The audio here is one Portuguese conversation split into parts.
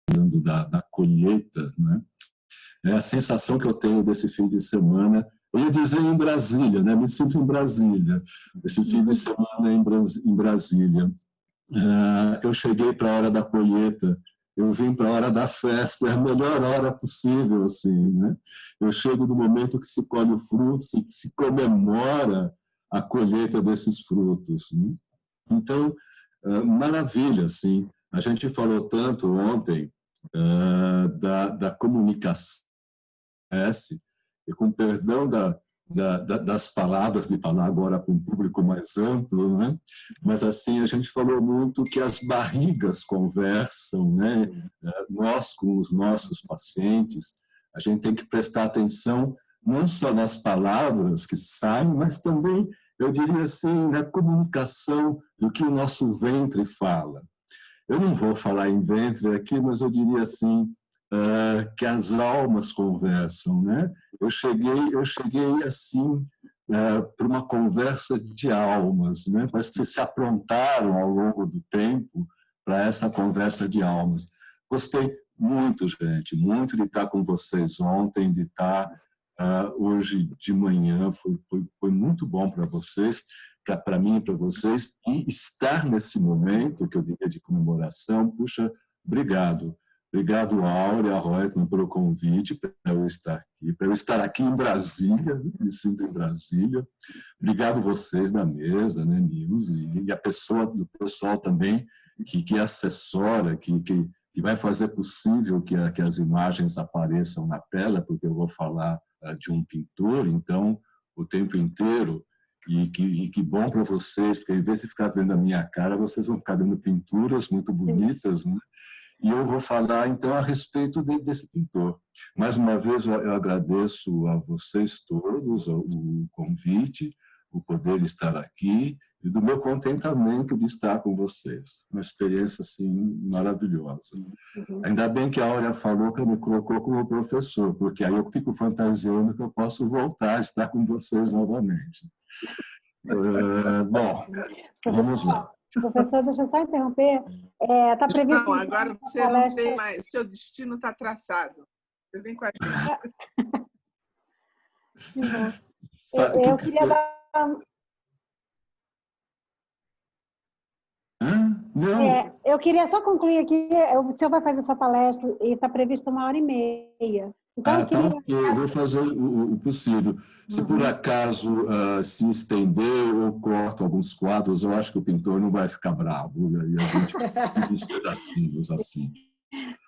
da colheita, né? É a sensação que eu tenho desse fim de semana. Eu ia dizer em Brasília, né? Me sinto em Brasília. Esse fim de semana em Brasília. Eu cheguei para a hora da colheita, eu vim para a hora da festa, é a melhor hora possível, assim, né? Eu chego no momento que se colhe o fruto, se comemora a colheita desses frutos, né? Então, maravilha, assim. A gente falou tanto ontem da comunicação, e com perdão das palavras, de falar agora para um público mais amplo, né? Mas assim, a gente falou muito que as barrigas conversam, né? Nós com os nossos pacientes, a gente tem que prestar atenção não só nas palavras que saem, mas também, eu diria assim, na comunicação do que o nosso ventre fala. Eu não vou falar em ventre aqui, mas eu diria assim, que as almas conversam, né? Eu cheguei assim para uma conversa de almas, né? Parece que se aprontaram ao longo do tempo para essa conversa de almas. Gostei muito, gente, muito de estar com vocês ontem, de estar hoje de manhã, foi muito bom para vocês, para mim e para vocês, e estar nesse momento, que eu diria de comemoração, puxa, obrigado. Obrigado, Áurea, Reutemann, pelo convite para eu estar aqui em Brasília, me sinto em Brasília. Obrigado vocês da mesa, né, Nilce, e o pessoal também que assessora, que vai fazer possível que as imagens apareçam na tela, porque eu vou falar de um pintor, então, o tempo inteiro. E que bom para vocês, porque em vez de ficar vendo a minha cara, vocês vão ficar vendo pinturas muito bonitas, né? E eu vou falar, então, a respeito desse pintor. Mais uma vez, eu agradeço a vocês todos o convite, o poder estar aqui e do meu contentamento de estar com vocês. Uma experiência, assim, maravilhosa. Ainda bem que a Áurea falou que me colocou como professor, porque aí eu fico fantasiando que eu posso voltar a estar com vocês novamente. Bom, vamos lá. Professor, deixa eu só interromper. Está previsto... Não, agora você palestra... não tem mais, seu destino está traçado. Você vem com a gente. Eu queria dar... eu queria só concluir aqui, o senhor vai fazer essa palestra e está prevista 1h30. Então, eu vou fazer o possível. Se por acaso se estender, eu corto alguns quadros, eu acho que o pintor não vai ficar bravo, e a gente fica uns pedacinhos assim.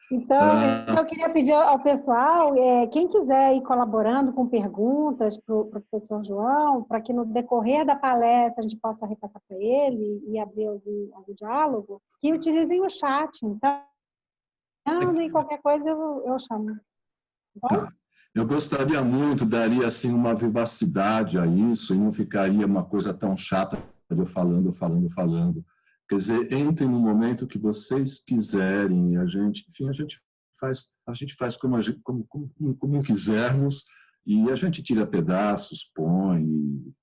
Então, eu queria pedir ao pessoal, quem quiser ir colaborando com perguntas para o professor João, para que no decorrer da palestra a gente possa repassar para ele e abrir algum diálogo, que utilizem o chat. Então, e qualquer coisa eu chamo. Tá. Eu gostaria muito, daria assim uma vivacidade a isso e não ficaria uma coisa tão chata de eu falando. Quer dizer, entrem no momento que vocês quiserem, a gente faz como quisermos e a gente tira pedaços, põe,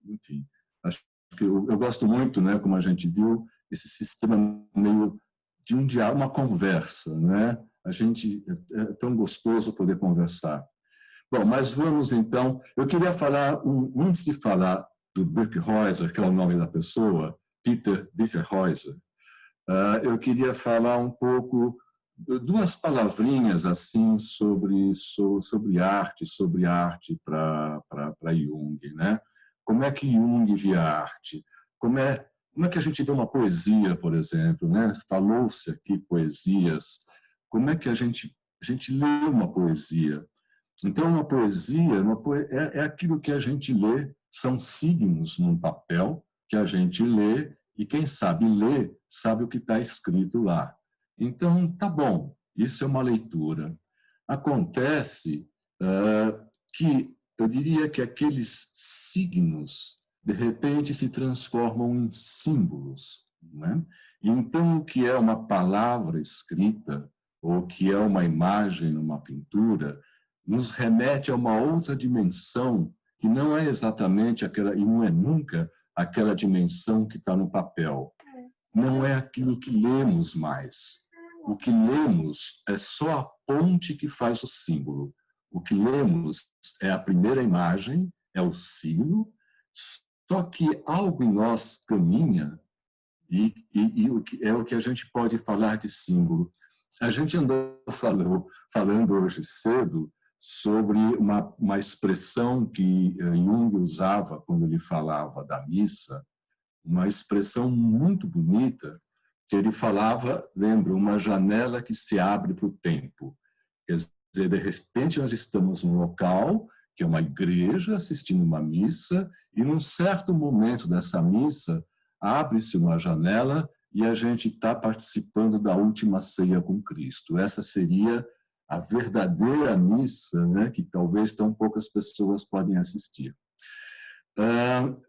enfim. Acho que eu gosto muito, né, como a gente viu, esse sistema meio de um diálogo, uma conversa, né? É tão gostoso poder conversar. Bom, mas vamos então. Eu queria falar, antes de falar do Birkhäuser, que é o nome da pessoa, Peter Birkhäuser, eu queria falar um pouco, duas palavrinhas assim sobre arte para Jung, né? Como é que Jung via arte? Como é que a gente vê uma poesia, por exemplo, né? Falou-se aqui poesias. Como é que a gente lê uma poesia? Então, uma poesia é aquilo que a gente lê, são signos num papel que a gente lê, e quem sabe ler, sabe o que está escrito lá. Então, tá bom, isso é uma leitura. Acontece que, eu diria que aqueles signos, de repente, se transformam em símbolos, né? E então, o que é uma palavra escrita, ou o que é uma imagem numa pintura, nos remete a uma outra dimensão que não é exatamente aquela, e não é nunca aquela dimensão que está no papel. Não é aquilo que lemos mais. O que lemos é só a ponte que faz o símbolo. O que lemos é a primeira imagem, é o signo, só que algo em nós caminha e é o que a gente pode falar de símbolo. A gente andou falando hoje cedo sobre uma expressão que Jung usava quando ele falava da missa, uma expressão muito bonita, que ele falava, lembra, uma janela que se abre para o tempo. Quer dizer, de repente nós estamos num local, que é uma igreja, assistindo uma missa, e num certo momento dessa missa, abre-se uma janela e a gente está participando da última ceia com Cristo. Essa seria a verdadeira missa, né, que talvez tão poucas pessoas podem assistir.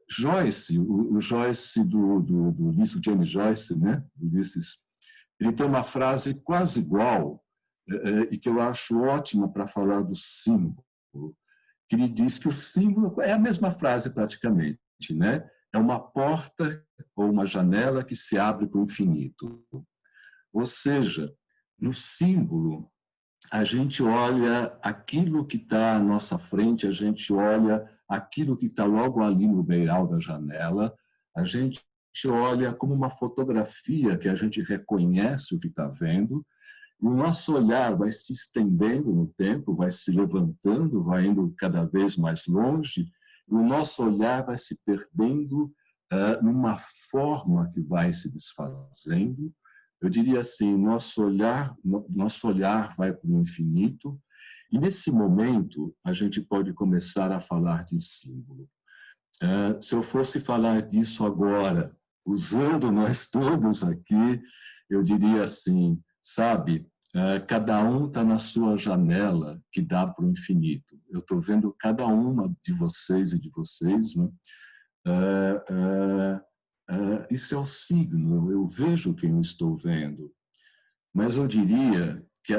Joyce, o Joyce do Ulisses, James Joyce, né, do Ulisses, ele tem uma frase quase igual e que eu acho ótima para falar do símbolo, que ele diz que o símbolo é a mesma frase praticamente, né? É uma porta ou uma janela que se abre para o infinito. Ou seja, no símbolo, a gente olha aquilo que está à nossa frente, a gente olha aquilo que está logo ali no beiral da janela, a gente olha como uma fotografia que a gente reconhece o que está vendo, e o nosso olhar vai se estendendo no tempo, vai se levantando, vai indo cada vez mais longe, e o nosso olhar vai se perdendo numa forma que vai se desfazendo. Eu diria assim, nosso olhar vai para o infinito, e nesse momento a gente pode começar a falar de símbolo. Se eu fosse falar disso agora, usando nós todos aqui, eu diria assim, sabe, cada um está na sua janela que dá para o infinito. Eu estou vendo cada uma de vocês e de vocês, né? Isso é o signo, eu vejo quem eu estou vendo. Mas eu diria que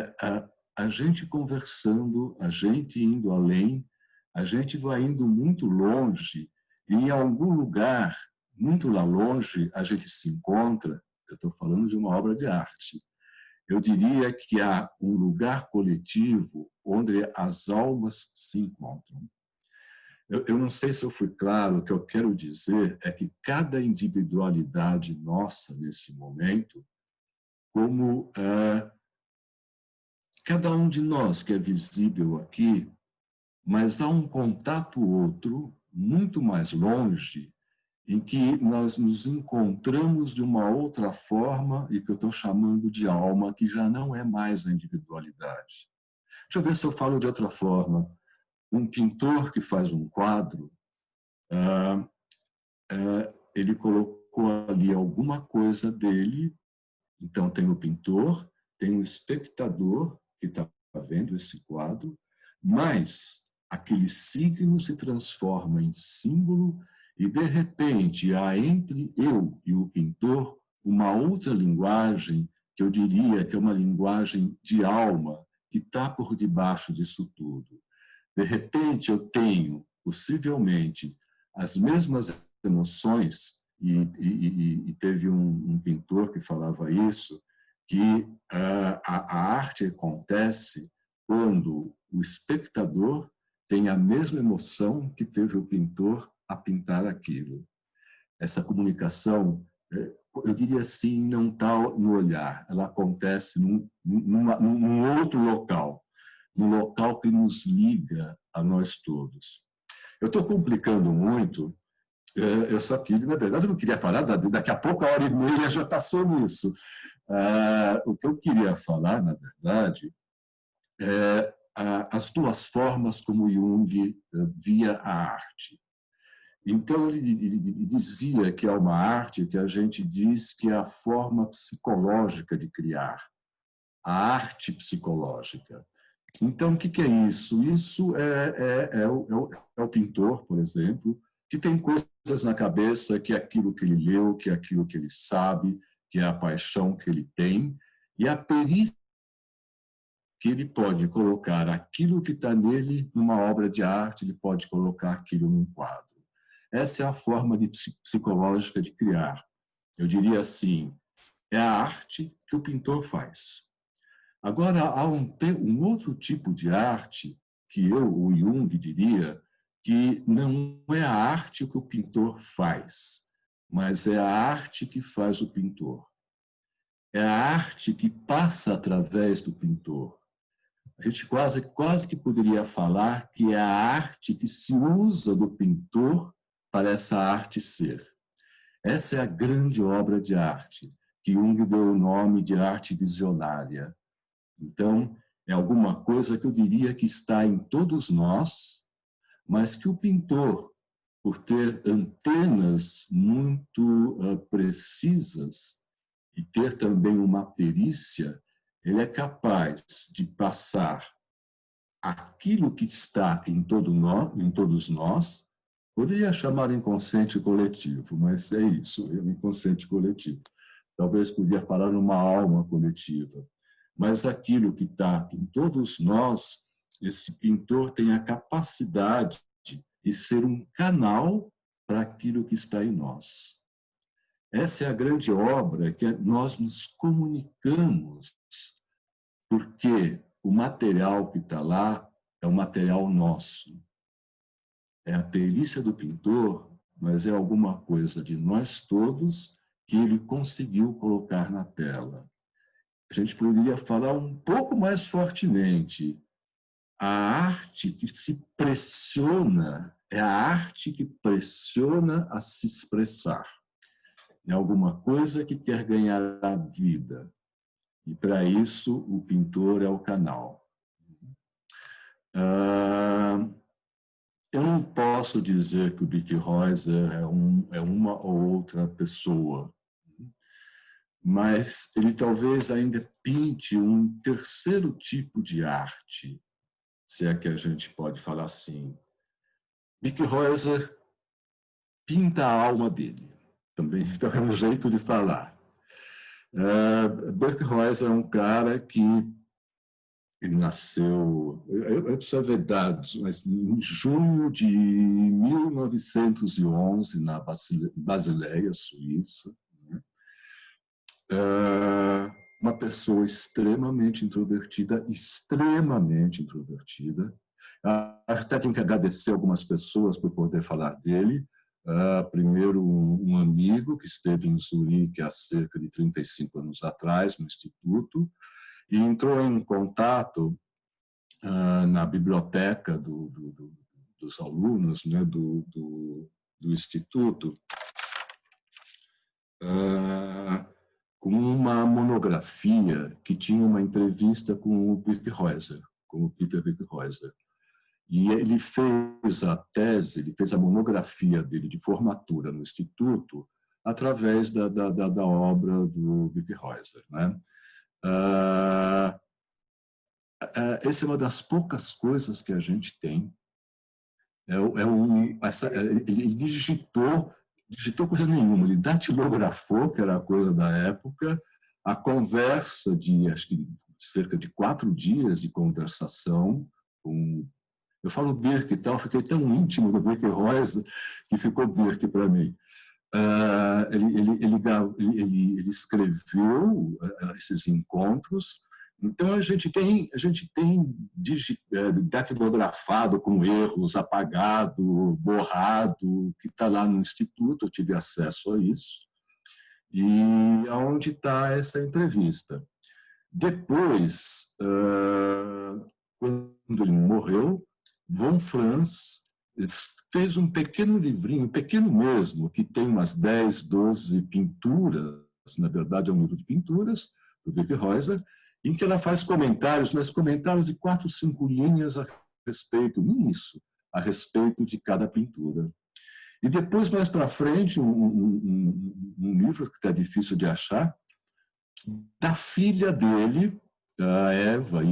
a gente conversando, a gente indo além, a gente vai indo muito longe, e em algum lugar, muito lá longe, a gente se encontra. Eu estou falando de uma obra de arte. Eu diria que há um lugar coletivo onde as almas se encontram. Eu não sei se eu fui claro, o que eu quero dizer é que cada individualidade nossa nesse momento, como cada um de nós que é visível aqui, mas há um contato outro, muito mais longe, em que nós nos encontramos de uma outra forma e que eu estou chamando de alma, que já não é mais a individualidade. Deixa eu ver se eu falo de outra forma. Um pintor que faz um quadro, ele colocou ali alguma coisa dele, então tem o pintor, tem o espectador que está vendo esse quadro, mas aquele signo se transforma em símbolo e, de repente, há entre eu e o pintor uma outra linguagem, que eu diria que é uma linguagem de alma, que está por debaixo disso tudo. De repente, eu tenho, possivelmente, as mesmas emoções, e teve um pintor que falava isso, que a arte acontece quando o espectador tem a mesma emoção que teve o pintor a pintar aquilo. Essa comunicação, eu diria assim, não está no olhar, ela acontece num outro local, no local que nos liga a nós todos. Eu estou complicando muito, eu só queria, na verdade, eu não queria falar, daqui a pouco, a hora e meia já passou nisso. O que eu queria falar, na verdade, é as duas formas como Jung via a arte. Então, ele dizia que é uma arte que a gente diz que é a forma psicológica de criar, a arte psicológica. Então, o que é isso? Isso é o pintor, por exemplo, que tem coisas na cabeça, que é aquilo que ele leu, que é aquilo que ele sabe, que é a paixão que ele tem, e a perícia que ele pode colocar aquilo que está nele numa obra de arte, ele pode colocar aquilo num quadro. Essa é a forma psicológica de criar. Eu diria assim, é a arte que o pintor faz. Agora, há um outro tipo de arte que o Jung diria que não é a arte que o pintor faz, mas é a arte que faz o pintor. É a arte que passa através do pintor. A gente quase que poderia falar que é a arte que se usa do pintor para essa arte ser. Essa é a grande obra de arte, que Jung deu o nome de arte visionária. Então, é alguma coisa que eu diria que está em todos nós, mas que o pintor, por ter antenas muito precisas e ter também uma perícia, ele é capaz de passar aquilo que está em todos nós, poderia chamar inconsciente coletivo, mas é isso, é um inconsciente coletivo. Talvez podia falar numa alma coletiva. Mas aquilo que está em todos nós, esse pintor tem a capacidade de ser um canal para aquilo que está em nós. Essa é a grande obra que nós nos comunicamos, porque o material que está lá é um material nosso. É a perícia do pintor, mas é alguma coisa de nós todos que ele conseguiu colocar na tela. A gente poderia falar um pouco mais fortemente. A arte que se pressiona é a arte que pressiona a se expressar. É alguma coisa que quer ganhar a vida. E, para isso, o pintor é o canal. Eu não posso dizer que o Birkhäuser é uma ou outra pessoa, mas ele talvez ainda pinte um terceiro tipo de arte, se é que a gente pode falar assim. Birkhäuser pinta a alma dele, também então é um jeito de falar. Birkhäuser é um cara que ele nasceu, eu preciso ver dados, mas em junho de 1911, na Basileia, Suíça. Uma pessoa extremamente introvertida. Até tenho que agradecer algumas pessoas por poder falar dele. Primeiro, um amigo que esteve em Zurique há cerca de 35 anos atrás, no Instituto, e entrou em contato na biblioteca dos alunos, né, do Instituto, com uma monografia que tinha uma entrevista com o Birkhäuser, com o Peter Birkhäuser. E ele fez a tese, ele fez a monografia dele de formatura no Instituto através da obra do Birkhäuser, né? Essa é uma das poucas coisas que a gente tem. Ele digitou coisa nenhuma, ele datilografou, que era a coisa da época, a conversa de, acho que, cerca de 4 dias de conversação com... Eu falo Birk e tal, fiquei tão íntimo do Birkhäuser que ficou Birk para mim. Ele escreveu esses encontros. Então a gente tem datilografado com erros, apagado, borrado, que está lá no Instituto, eu tive acesso a isso, e aonde está essa entrevista. Depois, quando ele morreu, Von Franz fez um pequeno livrinho, pequeno mesmo, que tem umas 10, 12 pinturas, na verdade é um livro de pinturas, do Birkhäuser, em que ela faz comentários, mas comentários de 4, 5 linhas a respeito de cada pintura. E depois, mais para frente, um livro que está difícil de achar, da filha dele, a Eva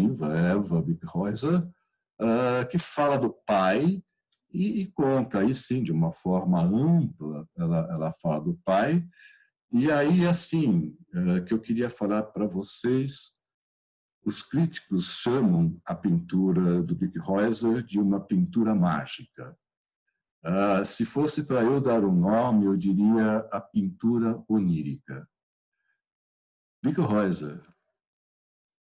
Birkhäuser, que fala do pai e conta, aí sim, de uma forma ampla, ela fala do pai. E aí, assim, que eu queria falar para vocês, os críticos chamam a pintura do Birkhäuser de uma pintura mágica. Se fosse para eu dar um nome, eu diria a pintura onírica. Birkhäuser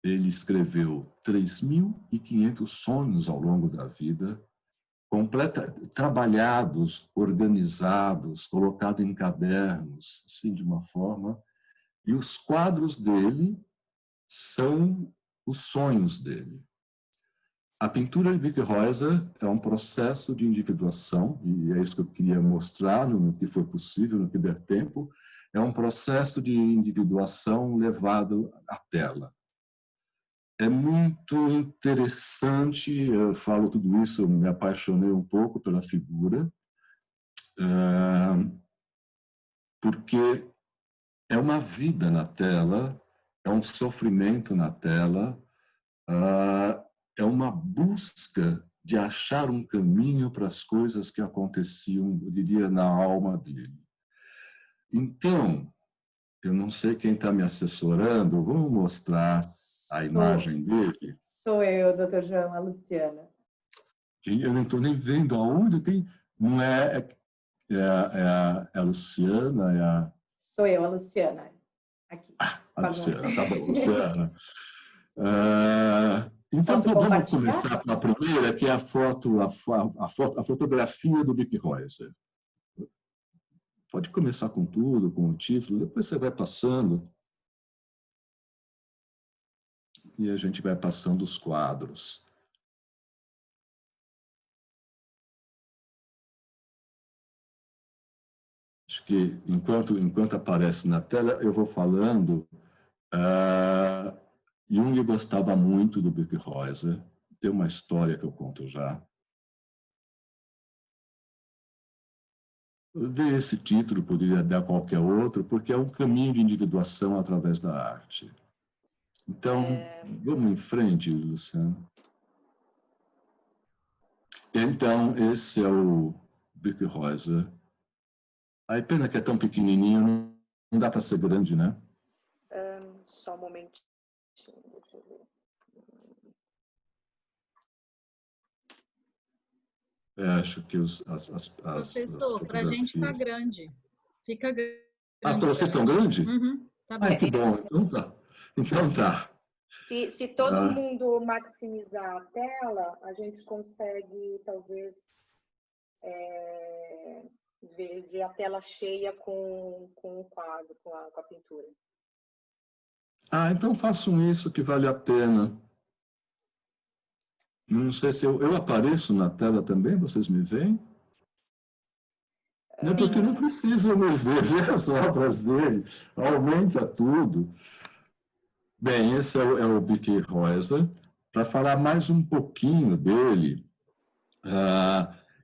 ele escreveu 3.500 sonhos ao longo da vida, trabalhados, organizados, colocados em cadernos, assim, de uma forma. E os quadros dele são os sonhos dele. A pintura de Bic Reuser é um processo de individuação, e é isso que eu queria mostrar no que foi possível, no que der tempo. É um processo de individuação levado à tela. É muito interessante, eu falo tudo isso, eu me apaixonei um pouco pela figura, porque é uma vida na tela, é um sofrimento na tela, é uma busca de achar um caminho para as coisas que aconteciam, eu diria, na alma dele. Então, eu não sei quem está me assessorando, vamos mostrar a imagem dele? Sou eu, doutor João, a Luciana. Eu não estou nem vendo aonde tem. Não é a Luciana, é a... Sou eu, a Luciana. Aqui. A Luciana, tá bom, Luciana. Então, vamos começar com a primeira, que é a fotografia do Bic Reuser. Pode começar com tudo, com o título, depois você vai passando e a gente vai passando os quadros. Acho que enquanto aparece na tela, eu vou falando. Jung gostava muito do Bic Reuser. Tem uma história que eu conto já. Eu dei esse título, poderia dar qualquer outro, porque é um caminho de individuação através da arte. Então, vamos em frente, Luciano. Então, esse é o Bic Reuser. A pena que é tão pequenininho, não dá para ser grande, né? Só um momentinho. Acho que Professor, para a gente está grande. Fica grande. Para vocês estão grande? Uhum, tá bem. Que bom. Então tá. Se todo mundo maximizar a tela, a gente consegue, talvez, ver a tela cheia com o quadro, com a pintura. Então façam isso que vale a pena. Não sei se eu apareço na tela também, vocês me veem? Não, porque não precisam me ver as obras dele, aumenta tudo. Bem, esse é o Bic Reuser. Para falar mais um pouquinho dele,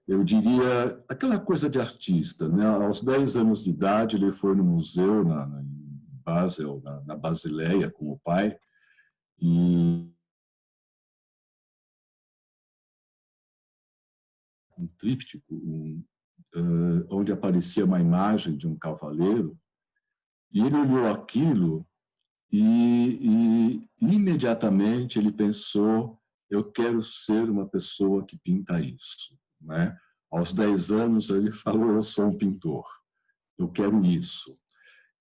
eu diria aquela coisa de artista, né? Aos 10 anos de idade, ele foi no museu em Basel, na Basileia, com o pai, e um tríptico, onde aparecia uma imagem de um cavaleiro, e ele olhou aquilo e imediatamente ele pensou: eu quero ser uma pessoa que pinta isso, né? Aos 10 anos ele falou: eu sou um pintor, eu quero isso.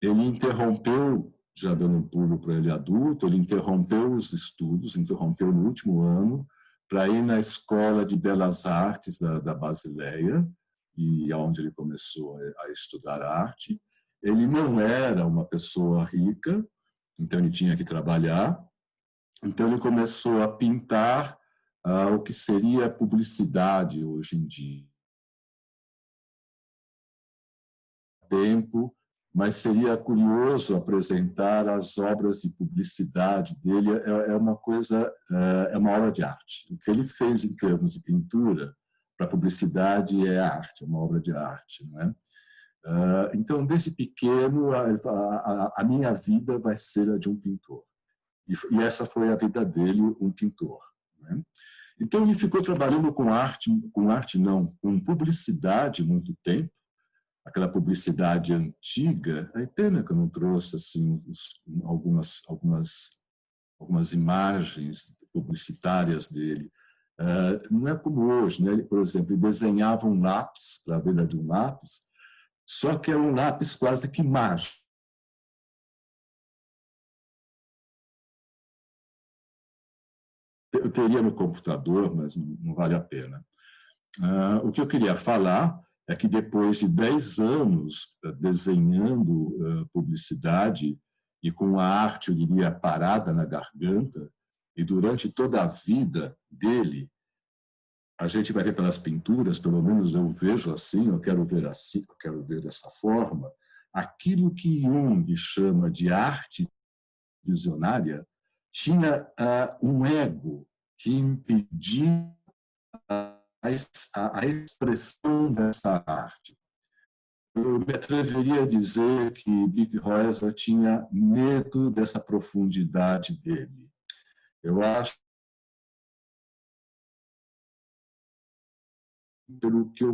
Ele interrompeu, já dando um pulo para ele adulto, ele interrompeu os estudos, interrompeu no último ano, para ir na Escola de Belas Artes da Basileia, e onde ele começou a estudar arte. Ele não era uma pessoa rica, então ele tinha que trabalhar. Então ele começou a pintar o que seria publicidade hoje em dia. Tempo, mas seria curioso apresentar as obras de publicidade dele. É uma coisa, é uma obra de arte. O que ele fez em termos de pintura para publicidade é arte, é uma obra de arte, não é? Então, desde pequeno, a minha vida vai ser a de um pintor. E essa foi a vida dele, um pintor, né? Então, ele ficou trabalhando com publicidade muito tempo, aquela publicidade antiga. É pena que eu não trouxe assim algumas imagens publicitárias dele. Não é como hoje, né? Ele, por exemplo, ele desenhava um lápis, para a venda de um lápis, só que era um lápis quase que mágico. eu teria no computador, mas não vale a pena. O que eu queria falar é que depois de 10 anos desenhando publicidade e com a arte, eu diria, parada na garganta, e durante toda a vida dele, a gente vai ver pelas pinturas, pelo menos eu vejo assim, eu quero ver assim, eu quero ver dessa forma, aquilo que Jung chama de arte visionária tinha um ego que impedia a expressão dessa arte. Eu me atreveria a dizer que Bic Rosa tinha medo dessa profundidade dele. Eu acho pelo que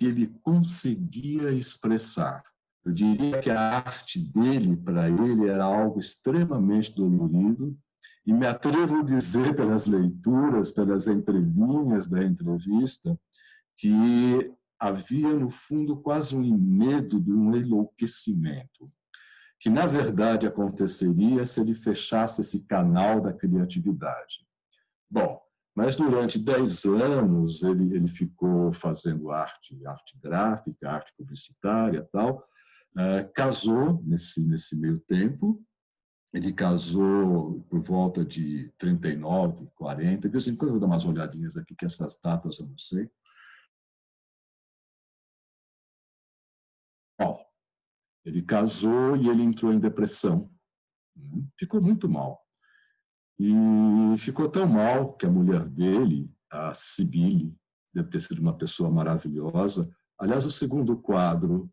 ele conseguia expressar. Eu diria que a arte dele, para ele, era algo extremamente dolorido, e me atrevo a dizer, pelas leituras, pelas entrelinhas da entrevista, que havia, no fundo, quase um medo de um enlouquecimento, que, na verdade, aconteceria se ele fechasse esse canal da criatividade. Bom, mas durante 10 anos ele ficou fazendo arte gráfica, arte publicitária e tal. Casou nesse meio tempo. Ele casou por volta de 39, 40. De vez em quando eu vou dar umas olhadinhas aqui, que essas datas eu não sei. Bom, ele casou e ele entrou em depressão. Ficou muito mal. E ficou tão mal que a mulher dele, a Cibele, deve ter sido uma pessoa maravilhosa. Aliás, o segundo quadro,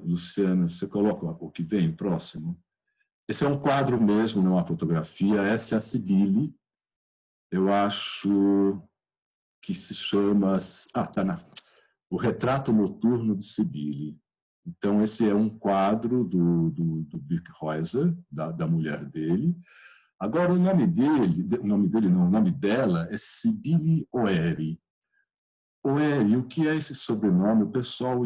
Luciana, você coloca o que vem próximo? Esse é um quadro mesmo, não é uma fotografia. Essa é a Cibele. Eu acho que se chama... O Retrato Noturno de Cibele. Então, esse é um quadro do Birkhäuser, da mulher dele. Agora, o nome dela é Cibele Oeri. Oeri, o que é esse sobrenome? O pessoal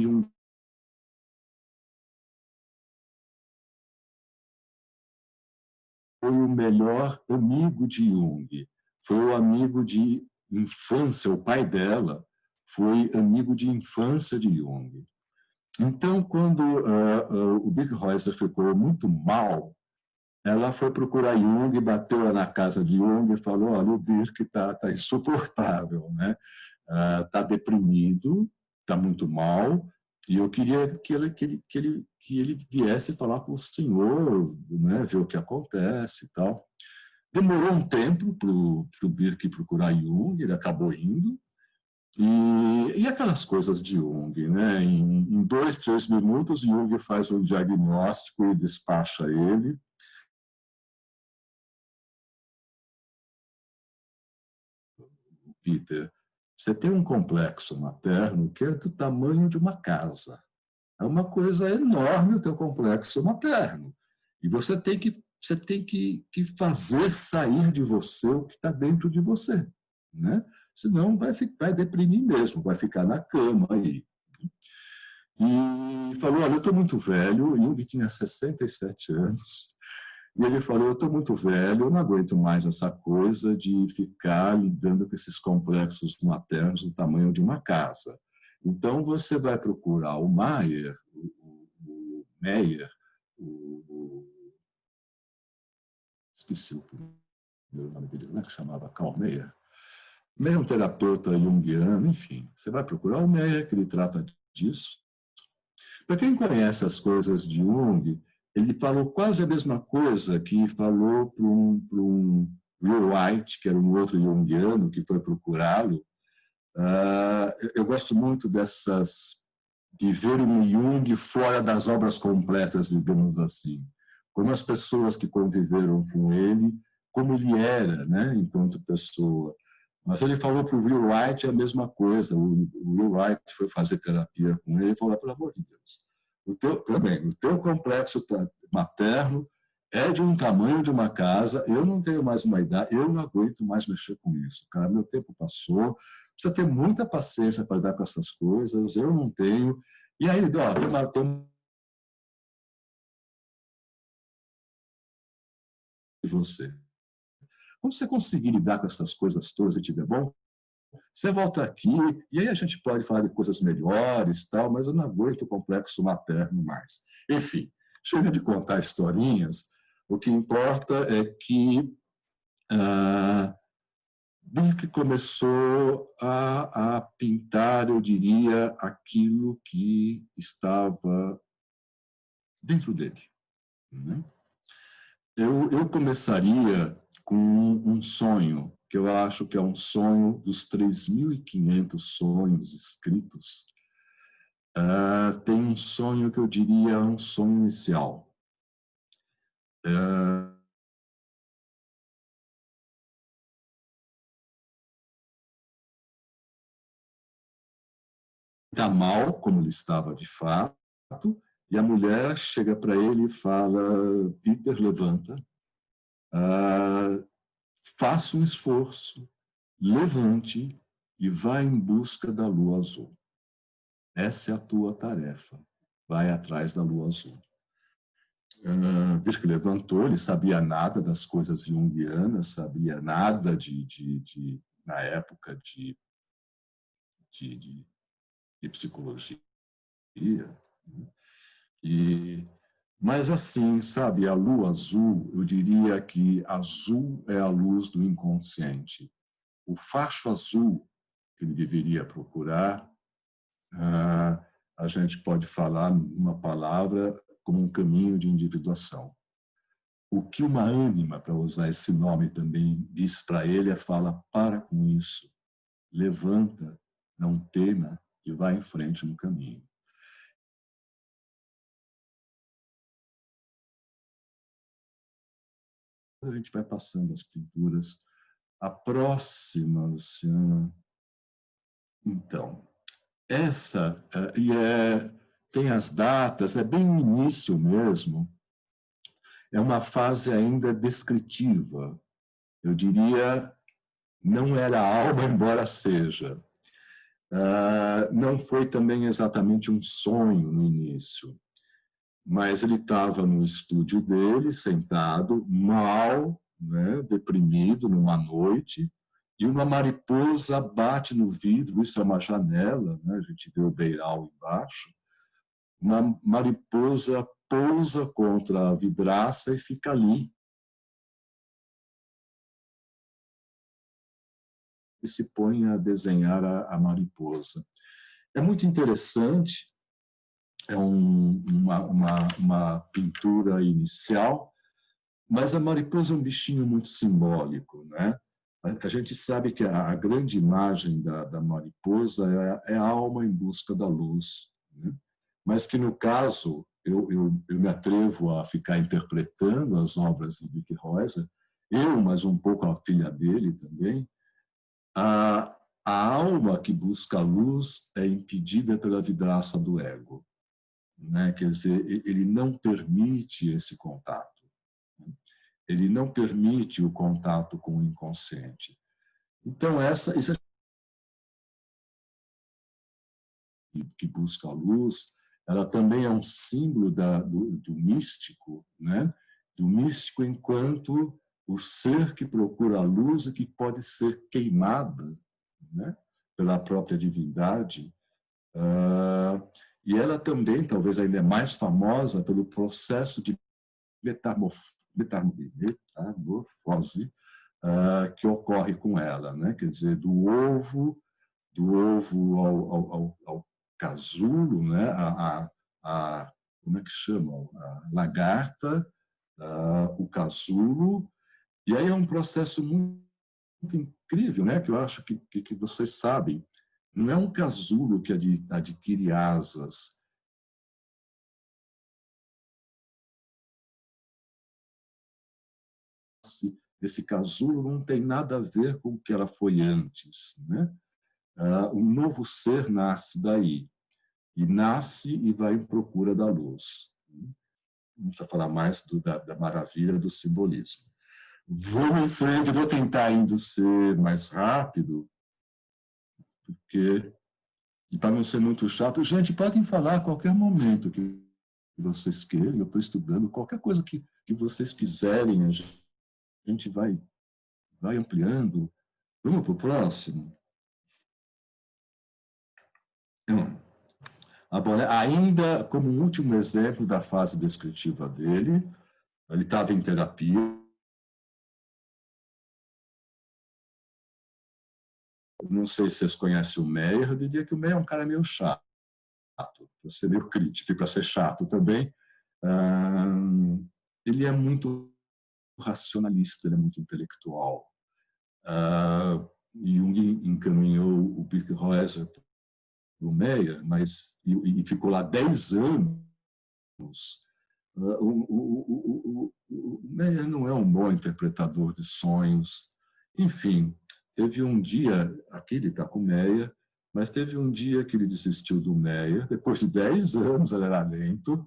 foi o melhor amigo de Jung. Foi o amigo de infância, o pai dela foi amigo de infância de Jung. Então, quando o Birkhäuser ficou muito mal, ela foi procurar Jung, bateu lá na casa de Jung e falou: olha, o Birk está insuportável, né? Está deprimido, está muito mal, e eu queria que ele viesse falar com o senhor, né? Ver o que acontece e tal. Demorou um tempo para o Birk procurar Jung, ele acabou indo. E aquelas coisas de Jung, né? Em 2, 3 minutos, Jung faz um diagnóstico e despacha ele. Peter, você tem um complexo materno que é do tamanho de uma casa. É uma coisa enorme o teu complexo materno. E você tem que fazer sair de você o que está dentro de você, né? Senão vai deprimir mesmo, vai ficar na cama aí. E falou: olha, eu estou muito velho. Jung tinha 67 anos. E ele falou: eu estou muito velho, eu não aguento mais essa coisa de ficar lidando com esses complexos maternos do tamanho de uma casa. Então, você vai procurar o Meyer, esqueci o primeiro nome dele, como é que chamava? Karl Meyer. Meyer é um terapeuta junguiano, enfim. Você vai procurar o Meyer, que ele trata disso. Para quem conhece as coisas de Jung, ele falou quase a mesma coisa que falou para um Will White, que era um outro junguiano que foi procurá-lo. Eu gosto muito de ver um Jung fora das obras completas, digamos assim. Como as pessoas que conviveram com ele, como ele era, né, enquanto pessoa. Mas ele falou para o Will White a mesma coisa. O Will White foi fazer terapia com ele e falou: pelo amor de Deus, o teu complexo materno é de um tamanho de uma casa, eu não tenho mais uma idade, eu não aguento mais mexer com isso. Cara, meu tempo passou, precisa ter muita paciência para lidar com essas coisas, eu não tenho. E aí, tem você. Quando você conseguir lidar com essas coisas todas e tiver bom, você volta aqui, e aí a gente pode falar de coisas melhores, tal, mas eu não aguento o complexo materno mais. Enfim, chega de contar historinhas, o que importa é que Birk começou a pintar, eu diria, aquilo que estava dentro dele. Né? Eu começaria com um sonho, que eu acho que é um sonho dos 3.500 sonhos escritos. Tem um sonho que eu diria um sonho inicial. Está mal, como ele estava de fato, e a mulher chega para ele e fala: Peter, levanta, faça um esforço, levante e vá em busca da lua azul. Essa é a tua tarefa. Vai atrás da lua azul. Birk levantou, ele sabia nada das coisas junguianas, sabia nada na época de psicologia. Mas assim, sabe, a lua azul, eu diria que azul é a luz do inconsciente. O facho azul que ele deveria procurar, a gente pode falar uma palavra como um caminho de individuação. O que uma ânima, para usar esse nome também, diz para ele, fala: para com isso, levanta, não tema e vá em frente no caminho. A gente vai passando as pinturas. A próxima, Luciana. Então, essa tem as datas, é bem no início mesmo. É uma fase ainda descritiva. Eu diria, não era alma, embora seja. Não foi também exatamente um sonho no início. Mas ele estava no estúdio dele, sentado, mal, né, deprimido, numa noite, e uma mariposa bate no vidro, isso é uma janela, né, a gente vê o beiral embaixo, uma mariposa pousa contra a vidraça e fica ali. E se põe a desenhar a mariposa. É muito interessante, é uma pintura inicial, mas a mariposa é um bichinho muito simbólico, né? A gente sabe que a grande imagem da mariposa é a alma em busca da luz, né? Mas que, no caso, eu me atrevo a ficar interpretando as obras de Birk Reuser, mas um pouco a filha dele também, a alma que busca a luz é impedida pela vidraça do ego. Né? Quer dizer, ele não permite esse contato. Ele não permite o contato com o inconsciente. Então, isso que busca a luz, ela também é um símbolo do místico, né? Do místico enquanto o ser que procura a luz e que pode ser queimada, né? Pela própria divindade. E ela também, talvez ainda é mais famosa pelo processo de metamorfose que ocorre com ela, né? Quer dizer, do ovo ao casulo, né? Como é que chama? A lagarta, o casulo, e aí é um processo muito incrível, né? Que eu acho que vocês sabem. Não é um casulo que adquire asas. Esse casulo não tem nada a ver com o que ela foi antes, né? Um novo ser nasce daí, e nasce e vai em procura da luz. Vamos falar mais da maravilha do simbolismo. Vou em frente, vou tentar ainda ser mais rápido, porque, para não ser muito chato, gente, podem falar a qualquer momento que vocês queiram, eu estou estudando, qualquer coisa que vocês quiserem, a gente vai ampliando. Vamos para o próximo. Ainda como um último exemplo da fase descritiva dele, ele estava em terapia. Não sei se vocês conhecem o Meyer, eu diria que o Meyer é um cara meio chato, para ser meio crítico e para ser chato também. Ele é muito racionalista, ele é muito intelectual. Jung encaminhou o Birkhäuser para o Meyer, e ficou lá 10 anos. O Meyer não é um bom interpretador de sonhos. Enfim, teve um dia, aqui ele está com o Meyer, mas teve um dia que ele desistiu do Meyer, depois de 10 anos, ele era lento,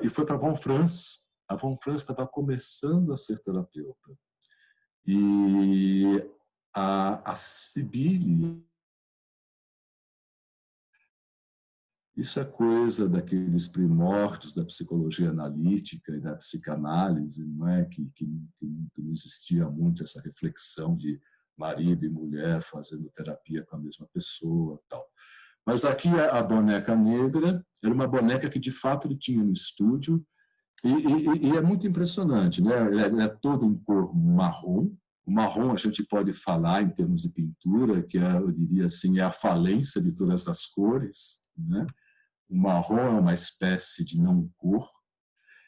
e foi para a Von Franz. A Von Franz estava começando a ser terapeuta. E a Sibille, isso é coisa daqueles primórdios da psicologia analítica e da psicanálise, não é? Que não existia muito essa reflexão de marido e mulher fazendo terapia com a mesma pessoa, tal. Mas aqui a boneca negra era uma boneca que de fato ele tinha no estúdio, e é muito impressionante, né? Ela é toda em cor marrom. O marrom a gente pode falar em termos de pintura, que eu diria assim, é a falência de todas as cores, né? O marrom é uma espécie de não-cor.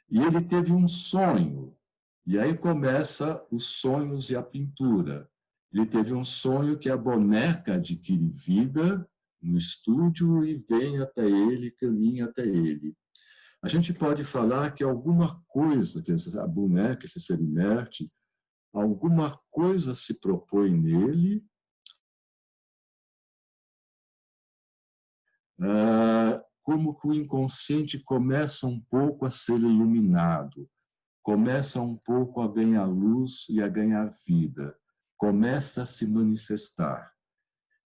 E ele teve um sonho, e aí começa os sonhos e a pintura. Ele teve um sonho que a boneca adquire vida no estúdio e vem até ele, caminha até ele. A gente pode falar que alguma coisa, que a boneca, esse ser inerte, alguma coisa se propõe nele, como que o inconsciente começa um pouco a ser iluminado, começa um pouco a ganhar luz e a ganhar vida, começa a se manifestar.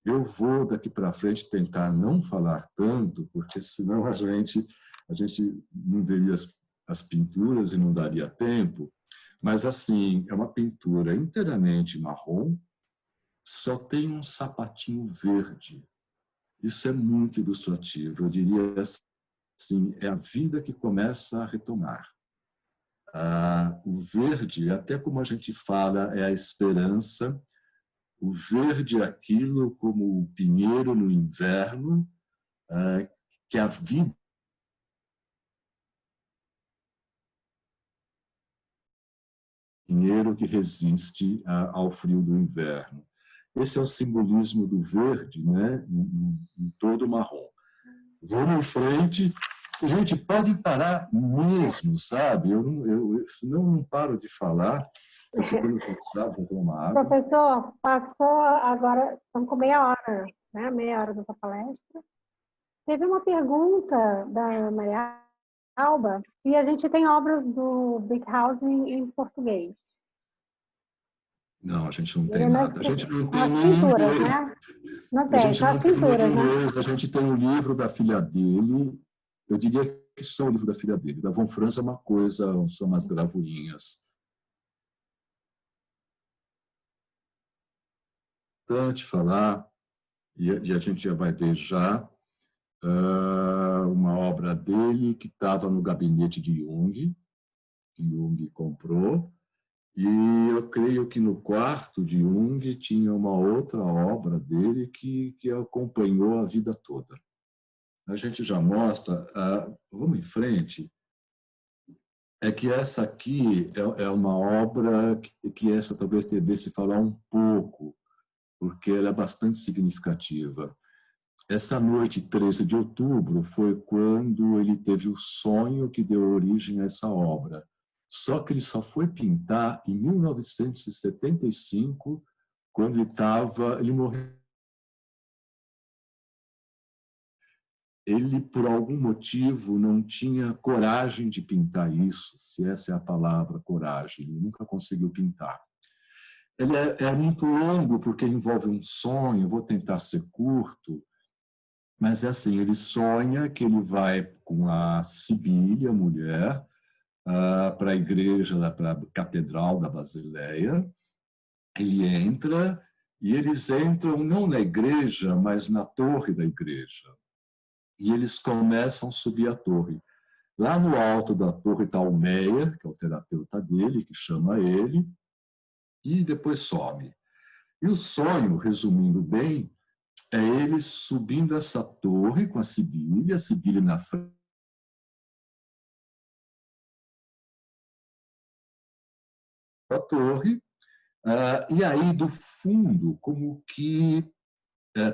Eu vou, daqui para frente, tentar não falar tanto, porque senão a gente não veria as pinturas e não daria tempo. Mas, assim, é uma pintura inteiramente marrom, só tem um sapatinho verde. Isso é muito ilustrativo. Eu diria assim, é a vida que começa a retomar. O verde, até como a gente fala, é a esperança. O verde é aquilo como o pinheiro no inverno, que a vida pinheiro que resiste ao frio do inverno. Esse é o simbolismo do verde, né, em todo o marrom. Vamos em frente. Gente, pode parar mesmo, sabe? Senão eu não paro de falar. Eu fico cansado, vou tomar uma água. Professor, passou agora, estamos com meia hora, né? Meia hora dessa palestra. Teve uma pergunta da Maria Alba, e a gente tem obras do Birkhäuser em português. Não, a gente não tem nada. A gente não tem as pinturas, né? Não tem, só as pinturas, né? A gente tem o livro da filha dele. Eu diria que só o livro da filha dele. Da Von Franz é uma coisa, são umas gravurinhas. Importante falar, e a gente já vai ver já, uma obra dele que estava no gabinete de Jung, que Jung comprou, e eu creio que no quarto de Jung tinha uma outra obra dele que acompanhou a vida toda. A gente já mostra, vamos em frente, é que essa aqui é uma obra que essa talvez devesse falar um pouco, porque ela é bastante significativa. Essa noite, 13 de outubro, foi quando ele teve o sonho que deu origem a essa obra. Só que ele só foi pintar em 1975, quando ele morreu. Ele, por algum motivo, não tinha coragem de pintar isso, se essa é a palavra, coragem. Ele nunca conseguiu pintar. Ele é muito longo, porque envolve um sonho, vou tentar ser curto, mas é assim, ele sonha que ele vai com a Sibille, a mulher, para a igreja, para a Catedral da Basileia. Ele entra, e eles entram não na igreja, mas na torre da igreja. E eles começam a subir a torre. Lá no alto da torre está o Meyer, que é o terapeuta dele, que chama ele, e depois some. E o sonho, resumindo bem, é ele subindo essa torre com a Sibile na frente, da torre, e aí do fundo, como que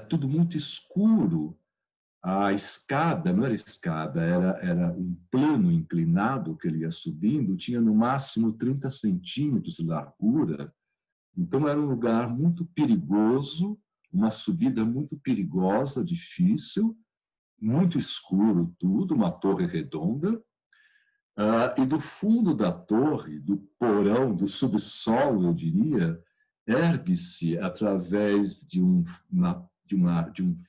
tudo muito escuro, a escada, não era escada, era um plano inclinado que ele ia subindo, tinha no máximo 30 centímetros de largura, então era um lugar muito perigoso, uma subida muito perigosa, difícil, muito escuro tudo, uma torre redonda, e do fundo da torre, do porão, do subsolo, eu diria, ergue-se através de um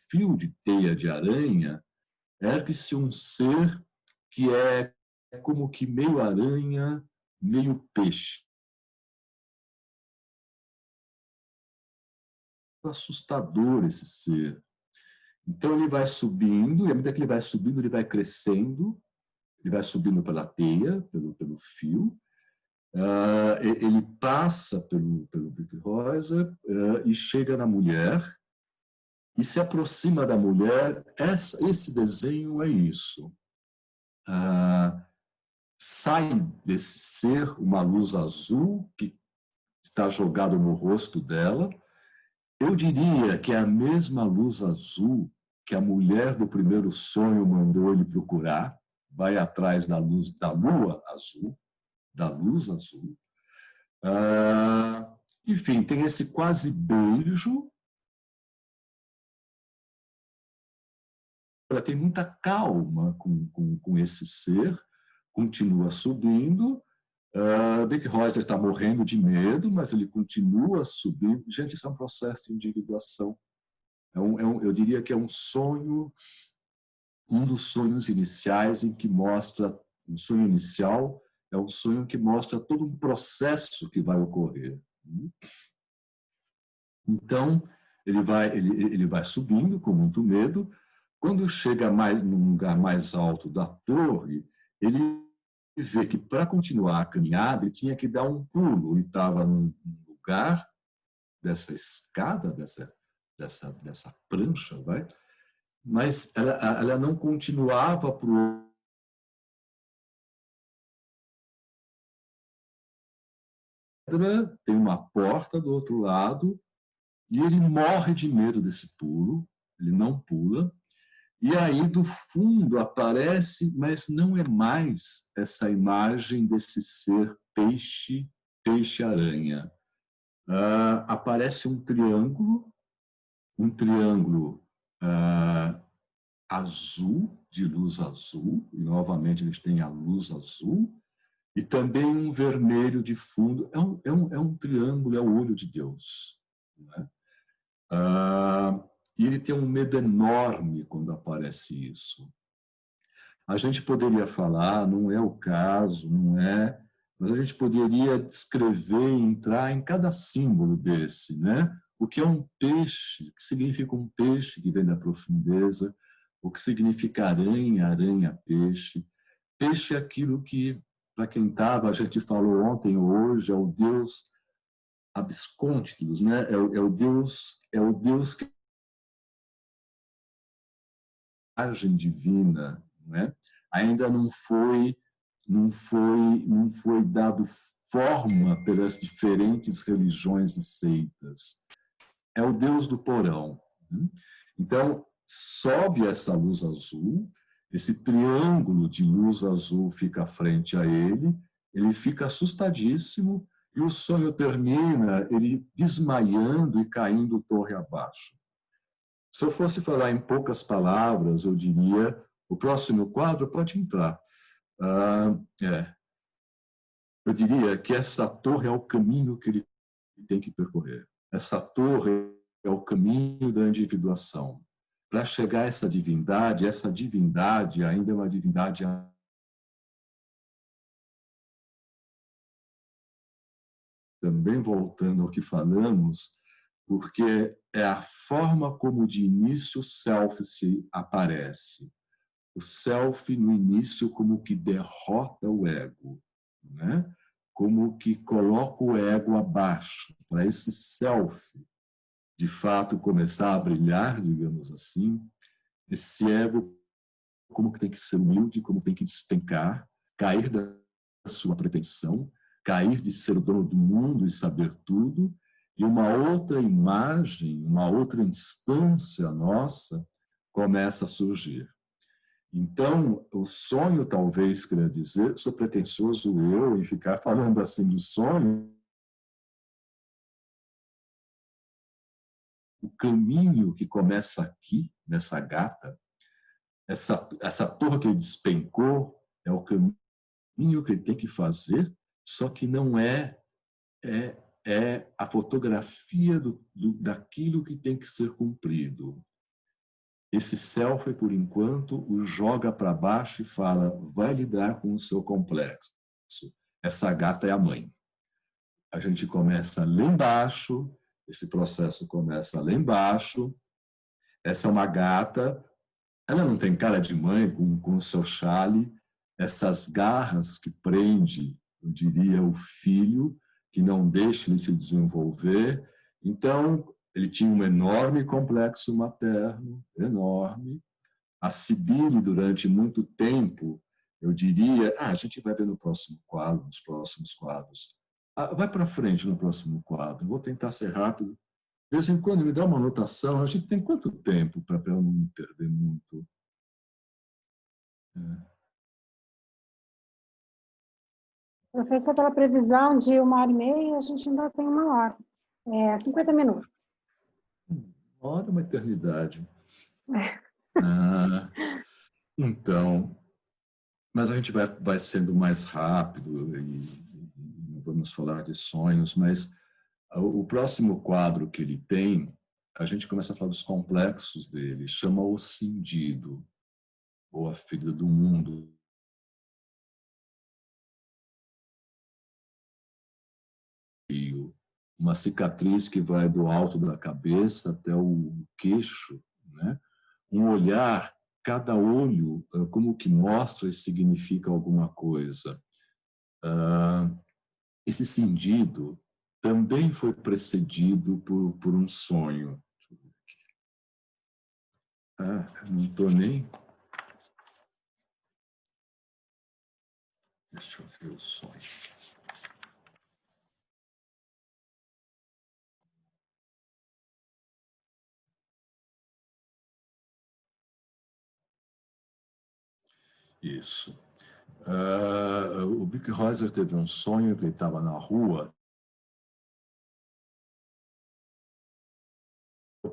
fio de teia de aranha, ergue-se um ser que é como que meio aranha, meio peixe. Assustador esse ser. Então ele vai subindo, e à medida que ele vai subindo, ele vai crescendo, ele vai subindo pela teia, pelo fio, ele passa pelo Birkhäuser e chega na mulher, e se aproxima da mulher. Esse desenho é isso. Sai desse ser uma luz azul que está jogada no rosto dela. Eu diria que é a mesma luz azul que a mulher do primeiro sonho mandou ele procurar, vai atrás da luz da lua azul, da luz azul. Enfim, tem esse quase beijo. Ela tem muita calma com esse ser, continua subindo. Birkhäuser está morrendo de medo, mas ele continua subindo. Gente, isso é um processo de individuação. Eu diria que é um sonho, um dos sonhos iniciais em que mostra, um sonho inicial é um sonho que mostra todo um processo que vai ocorrer. Então, ele vai subindo com muito medo. Quando chega num lugar mais alto da torre, ele vê que para continuar a caminhada ele tinha que dar um pulo. Ele estava num lugar dessa escada, dessa prancha, vai? Mas ela não continuava para o tem uma porta do outro lado, e ele morre de medo desse pulo, ele não pula, e aí do fundo aparece, mas não é mais essa imagem desse ser peixe-aranha. Aparece um triângulo azul, de luz azul, e novamente eles têm a luz azul, e também um vermelho de fundo. É um triângulo, é o olho de Deus. Né? E ele tem um medo enorme quando aparece isso. A gente poderia falar, não é o caso, não é, mas a gente poderia descrever, entrar em cada símbolo desse, né? O que é um peixe, o que significa um peixe que vem da profundeza, o que significa aranha, aranha-peixe. Peixe é aquilo que, para quem estava, a gente falou ontem ou hoje, é o Deus abscôntitos, né? É o Deus que é a imagem divina, né? Ainda não foi dado forma pelas diferentes religiões e seitas. É o Deus do porão. Então, sobe essa luz azul, esse triângulo de luz azul fica frente a ele fica assustadíssimo, e o sonho termina ele desmaiando e caindo torre abaixo. Se eu fosse falar em poucas palavras, eu diria, o próximo quadro pode entrar. Eu diria que essa torre é o caminho que ele tem que percorrer. Essa torre é o caminho da individuação. Para chegar a essa divindade ainda é uma divindade também voltando ao que falamos, porque é a forma como de início o self se aparece. O self, no início, como que derrota o ego, né? Como que coloca o ego abaixo, para esse self, de fato, começar a brilhar, digamos assim. Esse ego como que tem que ser humilde, como tem que despencar, cair da sua pretensão, cair de ser o dono do mundo e saber tudo, e uma outra imagem, uma outra instância nossa começa a surgir. Então, o sonho, talvez, queria dizer, sou pretensioso eu em ficar falando assim do sonho, o caminho que começa aqui, nessa gata, essa torre que ele despencou, é o caminho que ele tem que fazer, só que não é a fotografia daquilo que tem que ser cumprido. Esse self, por enquanto, o joga para baixo e fala, vai lidar com o seu complexo. Essa gata é a mãe. A gente começa lá embaixo, esse processo começa lá embaixo. Essa é uma gata, ela não tem cara de mãe com o seu chale, essas garras que prende, eu diria, o filho, que não deixa ele se desenvolver. Então, ele tinha um enorme complexo materno, enorme. A Cibele, durante muito tempo, eu diria, a gente vai ver no próximo quadro, nos próximos quadros. Vai para frente no próximo quadro, vou tentar ser rápido. De vez em quando me dá uma anotação, a gente tem quanto tempo para eu não me perder muito? Professor, pela previsão de 1h30, a gente ainda tem 1 hora. 50 minutos. 1 hora é uma eternidade. Então, mas a gente vai sendo mais rápido e não vamos falar de sonhos, mas o próximo quadro que ele tem, a gente começa a falar dos complexos dele, chama O Cindido, ou A Ferida do Mundo. Uma cicatriz que vai do alto da cabeça até o queixo, né? Um olhar, cada olho como que mostra e significa alguma coisa. Esse cindido também foi precedido por um sonho. Não estou nem... Deixa eu ver o sonho. Isso. O Bic Reuser teve um sonho que ele estava na rua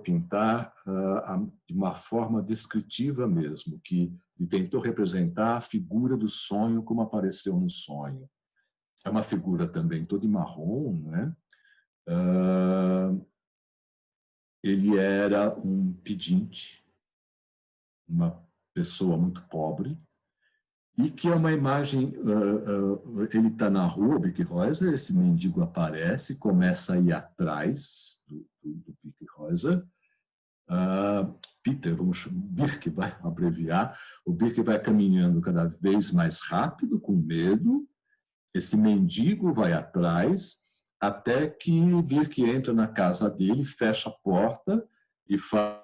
pintar de uma forma descritiva mesmo, que ele tentou representar a figura do sonho como apareceu no sonho. É uma figura também toda em marrom, né? Ele era um pedinte, uma pessoa muito pobre, e que é uma imagem, ele está na rua, o Bic Reuser, esse mendigo aparece, começa a ir atrás do Bic Reuser. Peter, Birk vai abreviar, o Birk vai caminhando cada vez mais rápido, com medo, esse mendigo vai atrás, até que Birk entra na casa dele, fecha a porta e fala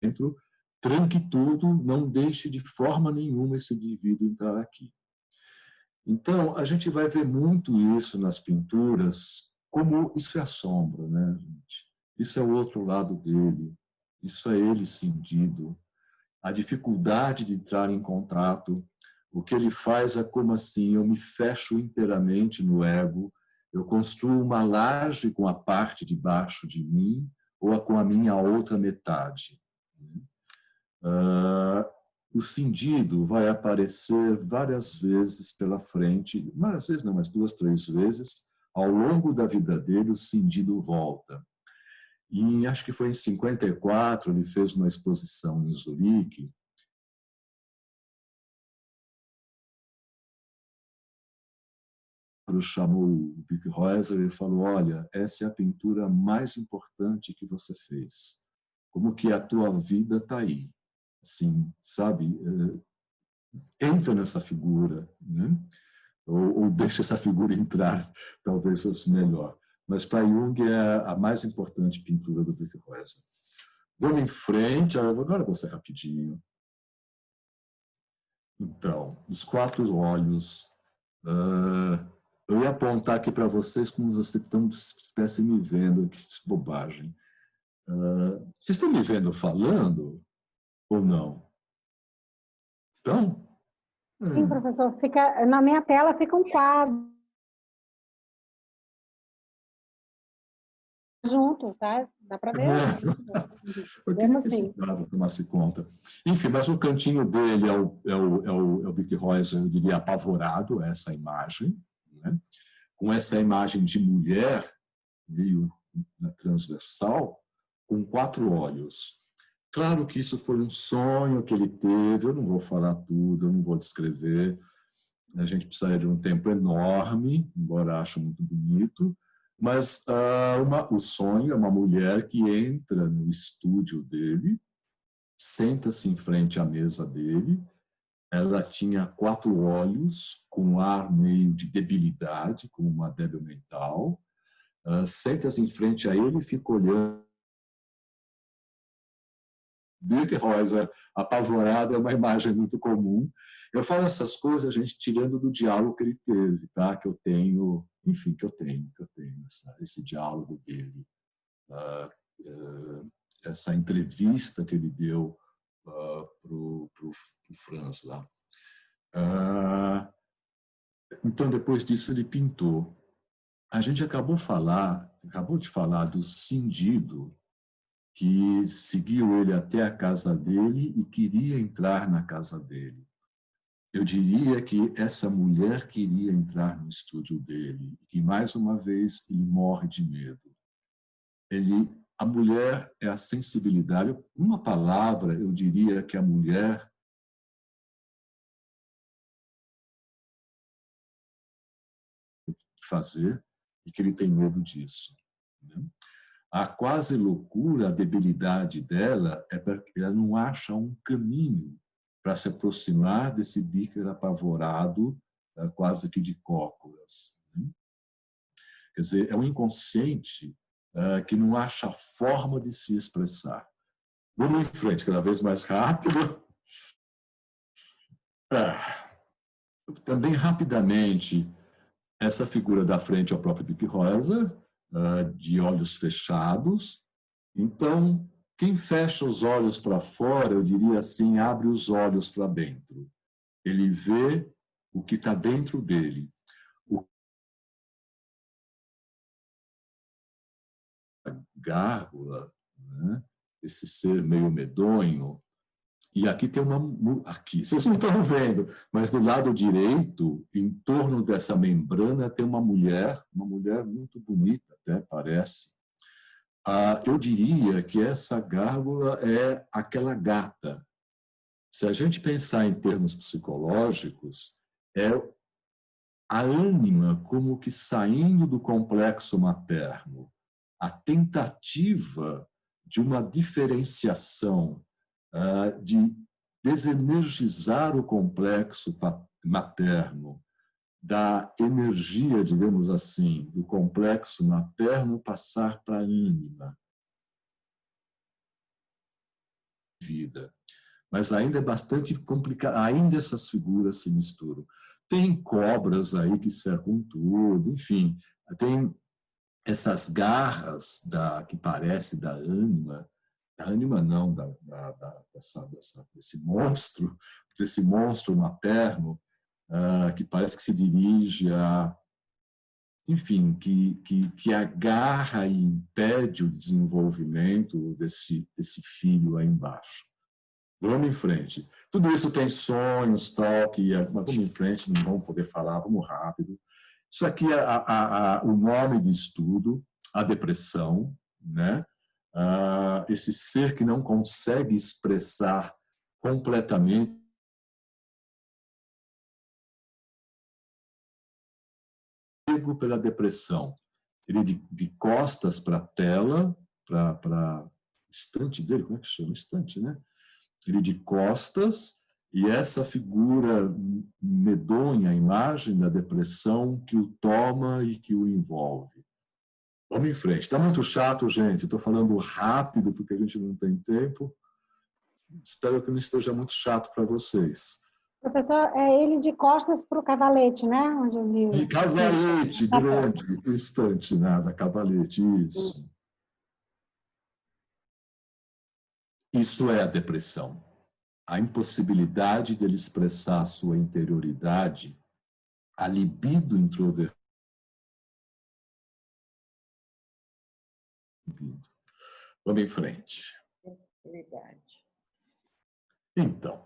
dentro, tranque tudo, não deixe de forma nenhuma esse indivíduo entrar aqui. Então, a gente vai ver muito isso nas pinturas, como isso é a sombra, né, gente? Isso é o outro lado dele, isso é ele cindido, a dificuldade de entrar em contato. O que ele faz é como assim, eu me fecho inteiramente no ego, eu construo uma laje com a parte de baixo de mim ou com a minha outra metade. O cindido vai aparecer várias vezes pela frente, várias vezes não, mas 2, 3 vezes, ao longo da vida dele o cindido volta. E acho que foi em 54, ele fez uma exposição em Zurique, quadro chamou o Bic Reuser e falou: olha, essa é a pintura mais importante que você fez. Como que a tua vida está aí. Assim, sabe? Entra nessa figura, né? Ou deixa essa figura entrar, talvez fosse melhor. Mas para Jung é a mais importante pintura do Bic Reuser. Vamos em frente, agora eu vou ser rapidinho. Então, os 4 olhos. Eu ia apontar aqui para vocês como se vocês estivessem me vendo. Que bobagem. Vocês estão me vendo falando ou não? Então? Sim, professor. Na minha tela fica um quadro junto, tá? Dá para ver? Vemos sim. Tomar-se conta. Enfim, mas o cantinho dele é o Bic Reuser, eu diria, apavorado, essa imagem, né? Com essa imagem de mulher, meio transversal, com 4 olhos. Claro que isso foi um sonho que ele teve, eu não vou falar tudo, eu não vou descrever, a gente precisaria de um tempo enorme, embora ache muito bonito, mas o sonho é uma mulher que entra no estúdio dele, senta-se em frente à mesa dele, ela tinha 4 olhos, com um ar meio de debilidade, como uma débil mental, senta-se em frente a ele e fica olhando. Bic Reuser, apavorada, é uma imagem muito comum. Eu falo essas coisas, a gente tirando do diálogo que ele teve, tá? Que eu tenho, enfim, que eu tenho esse diálogo dele, essa entrevista que ele deu para o Franz lá. Então, depois disso, ele pintou. A gente acabou de falar do cindido que seguiu ele até a casa dele e queria entrar na casa dele. Eu diria que essa mulher queria entrar no estúdio dele e que, mais uma vez, ele morre de medo. A mulher é a sensibilidade. Uma palavra, eu diria que a mulher fazer e que ele tem medo disso, né? A quase loucura, a debilidade dela é porque ela não acha um caminho para se aproximar desse Bicker apavorado, quase que de cócoras. Quer dizer, é um inconsciente que não acha forma de se expressar. Vamos em frente, cada vez mais rápido. Também rapidamente, essa figura da frente é o próprio Bic Reuser, de olhos fechados. Então, quem fecha os olhos para fora, eu diria assim, abre os olhos para dentro. Ele vê o que está dentro dele. A gárgula, né? Esse ser meio medonho. E aqui tem aqui, vocês não estão vendo, mas do lado direito, em torno dessa membrana, tem uma mulher muito bonita, até parece. Eu diria que essa gárgula é aquela gata. Se a gente pensar em termos psicológicos, é a ânima como que saindo do complexo materno, a tentativa de uma diferenciação, de desenergizar o complexo materno, da energia, digamos assim, do complexo materno passar para a ânima. Vida. Mas ainda é bastante complicado, ainda essas figuras se misturam. Tem cobras aí que cercam tudo, enfim, tem essas garras que parece da ânima não, desse monstro materno, que parece que se dirige a, enfim, que agarra e impede o desenvolvimento desse filho aí embaixo. Vamos em frente. Tudo isso tem sonhos, tal, mas vamos em frente, não vamos poder falar, vamos rápido. Isso aqui é o nome de estudo, a depressão, né? Esse ser que não consegue expressar completamente . pego pela depressão. Ele de costas para a tela, para estante dele, como é que chama? Estante, né? Ele de costas, e essa figura medonha, a imagem da depressão que o toma e que o envolve. Vamos em frente. Está muito chato, gente. Estou falando rápido porque a gente não tem tempo. Espero que não esteja muito chato para vocês. Professor, é ele de costas para o cavalete, né? Onde ele... E cavalete, grande, estante, nada, cavalete, isso. Isso é a depressão. A impossibilidade dele expressar a sua interioridade, a libido introvertida. Vamos em frente. Então,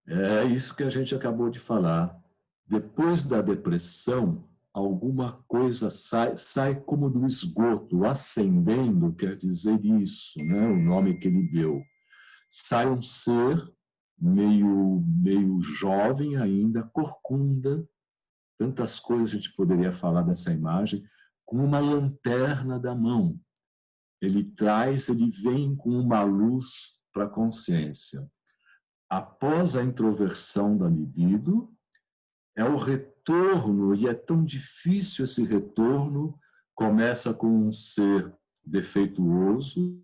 é isso que a gente acabou de falar. Depois da depressão, alguma coisa sai como do esgoto, ascendendo, quer dizer isso, né? O nome que ele deu. Sai um ser meio jovem ainda, corcunda, tantas coisas a gente poderia falar dessa imagem, com uma lanterna da mão. Ele vem com uma luz para a consciência. Após a introversão da libido, é o retorno, e é tão difícil esse retorno, começa com um ser defeituoso,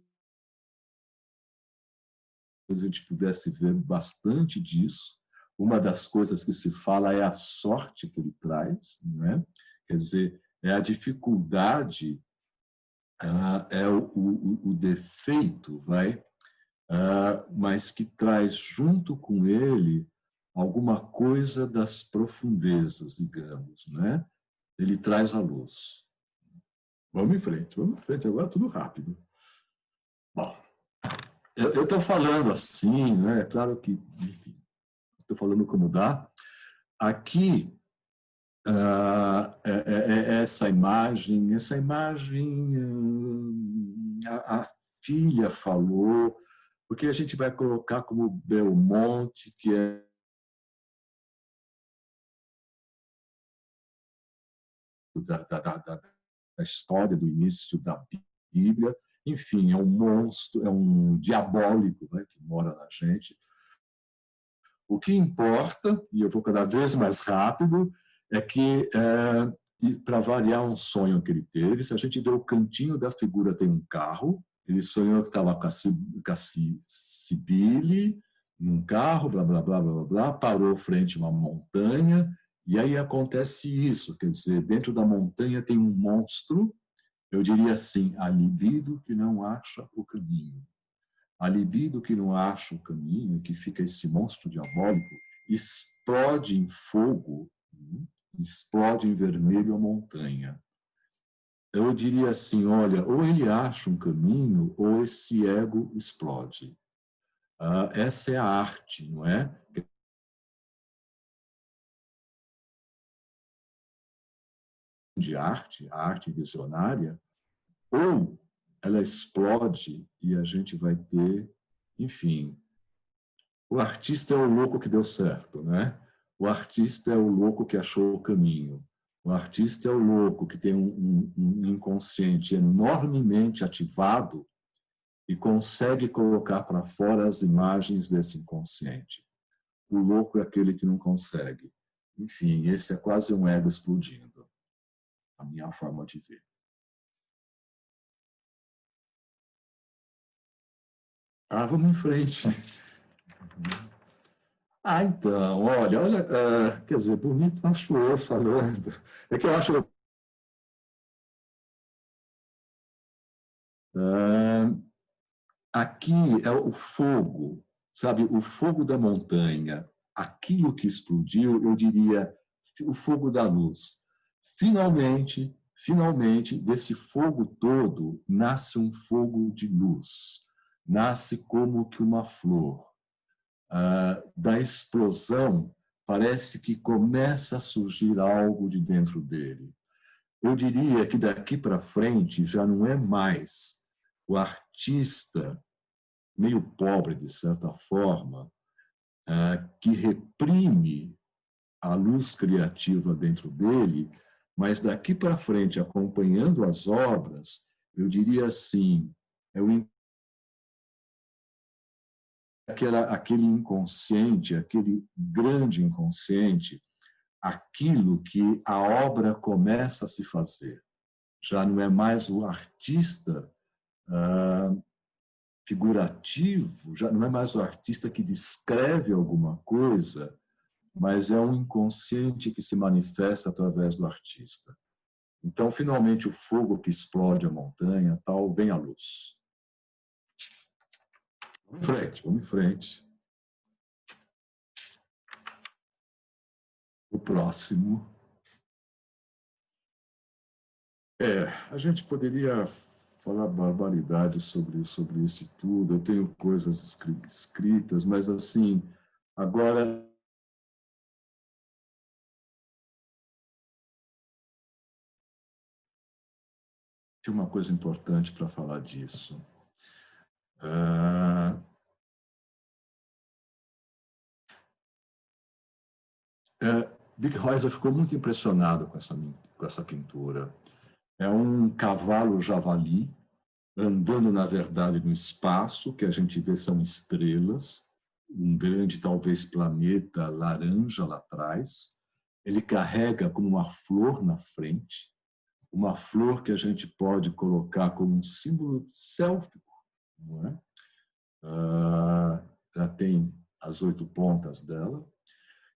a gente pudesse ver bastante disso. Uma das coisas que se fala é a sorte que ele traz, né? Quer dizer, é a dificuldade, é o defeito, mas que traz junto com ele alguma coisa das profundezas, digamos, né? Ele traz a luz. Vamos em frente, agora tudo rápido. Bom, eu estou falando assim, né? É claro que, enfim, estou falando como dá. Aqui, essa imagem, a filha falou, porque a gente vai colocar como Belmonte, que é da história do início da Bíblia. Enfim, é um monstro, é um diabólico, né, que mora na gente. O que importa, e eu vou cada vez mais rápido, é que, para variar um sonho que ele teve, se a gente vê o cantinho da figura, tem um carro, ele sonhou que estava com a Cibele num carro, blá, blá, blá, blá, blá, parou frente a uma montanha, e aí acontece isso, quer dizer, dentro da montanha tem um monstro, eu diria assim, a libido que não acha o caminho. A libido que não acha o caminho, que fica esse monstro diabólico, explode em fogo, explode em vermelho a montanha. Eu diria assim, olha, ou ele acha um caminho, ou esse ego explode. Essa é a arte, não é? De arte, a arte visionária, ou ela explode e a gente vai ter, enfim, o artista é o louco que deu certo, né? O artista é o louco que achou o caminho. O artista é o louco que tem um inconsciente enormemente ativado e consegue colocar para fora as imagens desse inconsciente. O louco é aquele que não consegue. Enfim, esse é quase um ego explodindo. A minha forma de ver. Vamos em frente. Então, olha, quer dizer, bonito acho eu falando. É que eu acho... aqui é o fogo, sabe? O fogo da montanha. Aquilo que explodiu, eu diria, o fogo da luz. Finalmente, desse fogo todo, nasce um fogo de luz. Nasce como que uma flor. Da explosão, parece que começa a surgir algo de dentro dele. Eu diria que daqui para frente já não é mais o artista, meio pobre de certa forma, que reprime a luz criativa dentro dele Mas daqui para frente, acompanhando as obras, eu diria assim, aquele inconsciente, aquele grande inconsciente, aquilo que a obra começa a se fazer. Já não é mais o artista figurativo, já não é mais o artista que descreve alguma coisa, mas é um inconsciente que se manifesta através do artista. Então, finalmente, o fogo que explode a montanha, tal, vem à luz. Vamos em frente, vamos em frente. O próximo. A gente poderia falar barbaridade sobre isso tudo. Eu tenho coisas escritas, mas, assim, agora... Tem uma coisa importante para falar disso. Bic Reuser ficou muito impressionado com essa pintura. É um cavalo javali andando, na verdade, no espaço, que a gente vê são estrelas, um grande, talvez, planeta laranja lá atrás. Ele carrega como uma flor na frente, uma flor que a gente pode colocar como um símbolo sélfico, não é? Ela tem as 8 pontas dela.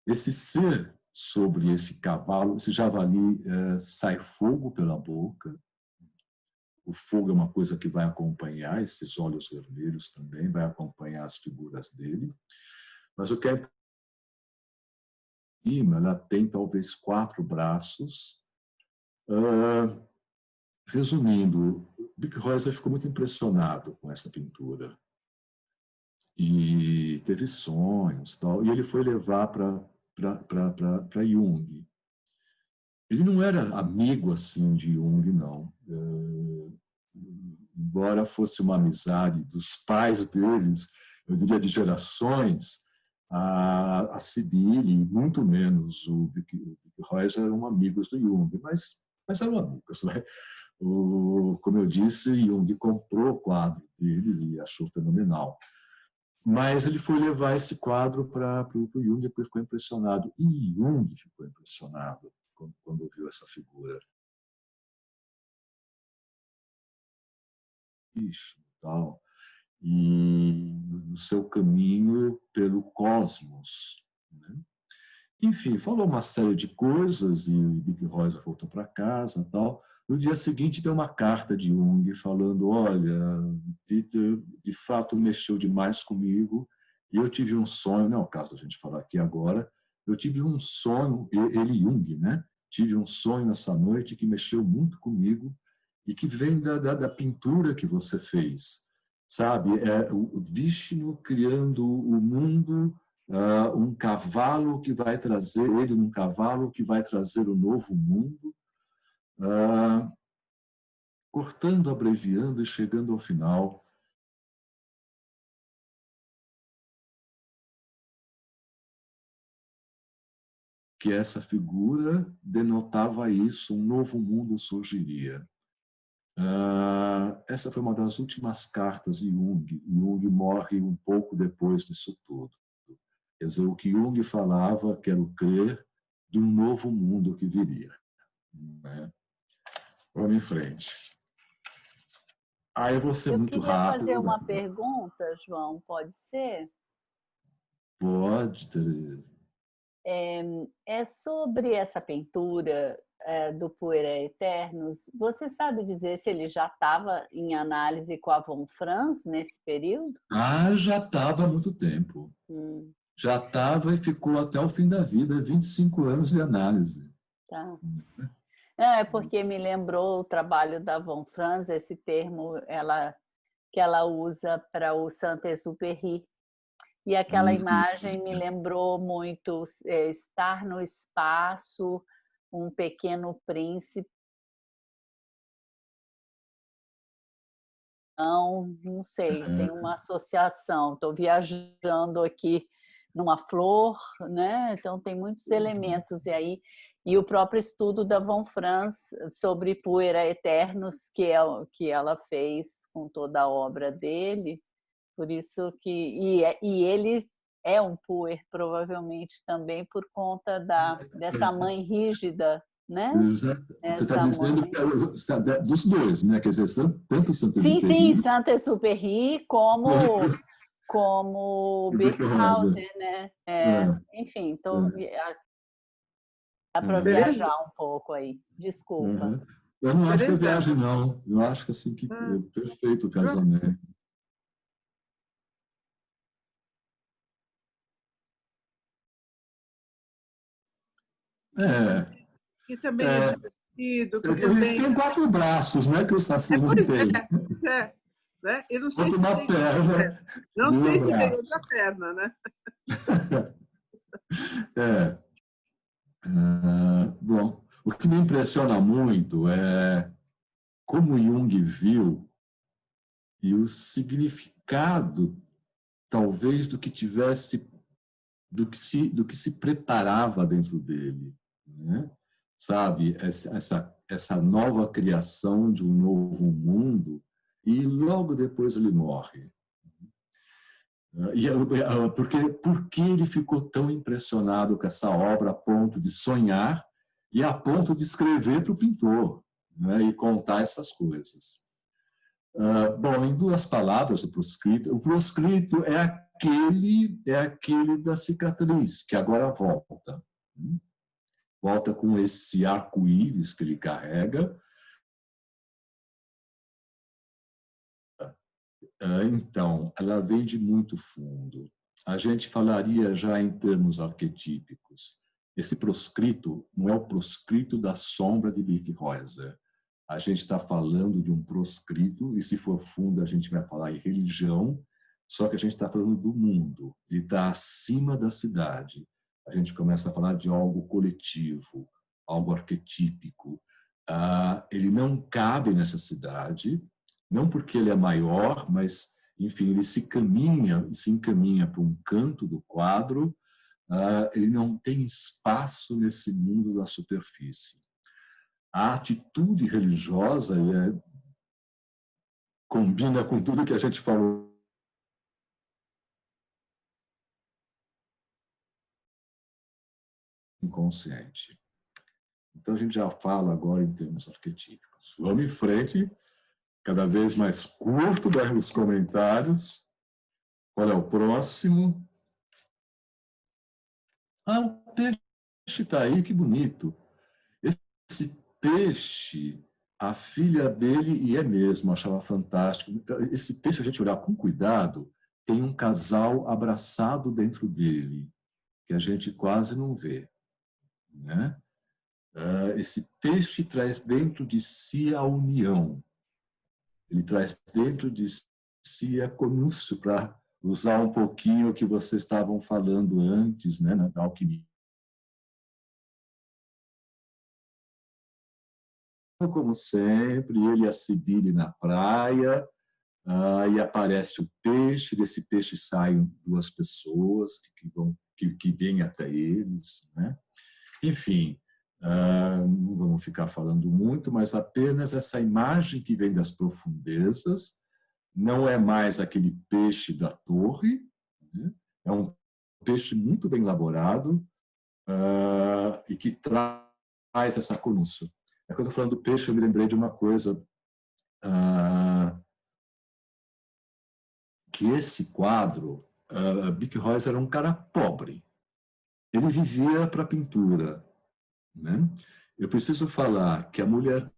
Esse ser sobre esse cavalo, esse javali, sai fogo pela boca. O fogo é uma coisa que vai acompanhar esses olhos vermelhos também, vai acompanhar as figuras dele. Mas o que é ela tem talvez 4 braços. Resumindo, Bic Reuser ficou muito impressionado com essa pintura e teve sonhos, tal, e ele foi levar para Jung. Ele não era amigo assim de Jung, não. Embora fosse uma amizade dos pais deles, eu diria de gerações, a Sibylle, muito menos o Bic Reuser, eram amigos do Jung, mas eram amigos, né? Como eu disse, Jung comprou o quadro dele e achou fenomenal. Mas ele foi levar esse quadro para o Jung e depois ficou impressionado. E Jung ficou impressionado quando viu essa figura. Tal, e no seu caminho pelo cosmos, né? Enfim, falou uma série de coisas e Bic Reuser voltou para casa, tal. No dia seguinte, deu uma carta de Jung falando: olha, Peter, de fato mexeu demais comigo e eu tive um sonho, não é o caso da gente falar aqui agora, eu tive um sonho, ele Jung, né? Tive um sonho nessa noite que mexeu muito comigo e que vem da pintura que você fez, sabe? O Vishnu criando o mundo, um cavalo que vai trazer, ele num cavalo que vai trazer o novo mundo, cortando, abreviando e chegando ao final. Que essa figura denotava isso, um novo mundo surgiria. Essa foi uma das últimas cartas de Jung. Jung morre um pouco depois disso tudo. Quer dizer, o que Jung falava, quero crer, de um novo mundo que viria. Vamos em frente. Eu vou ser muito rápido. Eu queria fazer uma pergunta, João, pode ser? Pode, Tereza. É sobre essa pintura do Puer Aeternus. Você sabe dizer se ele já estava em análise com a Von Franz nesse período? Já estava há muito tempo. Já estava e ficou até o fim da vida, 25 anos de análise. Tá. Porque me lembrou o trabalho da Von Franz, esse termo que ela usa para o Saint-Exupéry. E aquela imagem me lembrou muito estar no espaço, um pequeno príncipe. Não sei, tem uma associação. Estou viajando aqui numa flor, né? Então tem muitos elementos. E aí E o próprio estudo da Von Franz sobre Puera Aeternus, que ela fez com toda a obra dele, por isso que... E ele é um puer, provavelmente, também por conta dessa mãe rígida, né? Você está dizendo que dos dois, né? Quer dizer, tanto Saint-Exupéry... Sim, Saint-Exupéry como Birkhausen, né? Enfim, dá para viajar um pouco aí. Desculpa. Eu não acho que é viagem, não. Eu acho que assim que é perfeito o casamento. E também é divertido. Ele tem 4 braços, né? Que o Saci não tem. Né? Eu não sei uma perna. Não sei se tem outra perna, né? Bom, o que me impressiona muito é como Jung viu e o significado, talvez, do que se preparava dentro dele, né? Sabe, essa nova criação de um novo mundo, e logo depois ele morre. Porque ele ficou tão impressionado com essa obra a ponto de sonhar e a ponto de escrever para o pintor, né, e contar essas coisas. Bom, em 2 palavras, o proscrito é aquele da cicatriz, que agora volta. Volta com esse arco-íris que ele carrega. Então, ela vem de muito fundo. A gente falaria já em termos arquetípicos. Esse proscrito não é o proscrito da sombra de Birkhäuser. A gente está falando de um proscrito, e se for fundo a gente vai falar em religião, só que a gente está falando do mundo. Ele está acima da cidade. A gente começa a falar de algo coletivo, algo arquetípico. Ele não cabe nessa cidade, não porque ele é maior, mas, enfim, ele se encaminha para um canto do quadro. Ele não tem espaço nesse mundo da superfície. A atitude religiosa combina com tudo que a gente falou. Inconsciente. Então, a gente já fala agora em termos arquetípicos. Vamos em frente, cada vez mais curto os comentários. Qual é o próximo? O peixe está aí, que bonito. Esse peixe, a filha dele, e é mesmo, achava fantástico. Esse peixe, a gente olhar com cuidado, tem um casal abraçado dentro dele, que a gente quase não vê, né? Esse peixe traz dentro de si a união. Ele traz dentro de si a conúcio, para usar um pouquinho o que vocês estavam falando antes, né, na alquimia. Como sempre, ele e a Cibele na praia, e aparece o peixe, desse peixe saem 2 pessoas que vêm até eles, né? Enfim, não vamos ficar falando muito, mas apenas essa imagem que vem das profundezas, não é mais aquele peixe da torre, né? É um peixe muito bem elaborado e que traz essa conúcio. Quando eu estou falando do peixe, eu me lembrei de uma coisa, que esse quadro, Birkhäuser era um cara pobre. Ele vivia para a pintura, né? Eu preciso falar que a mulher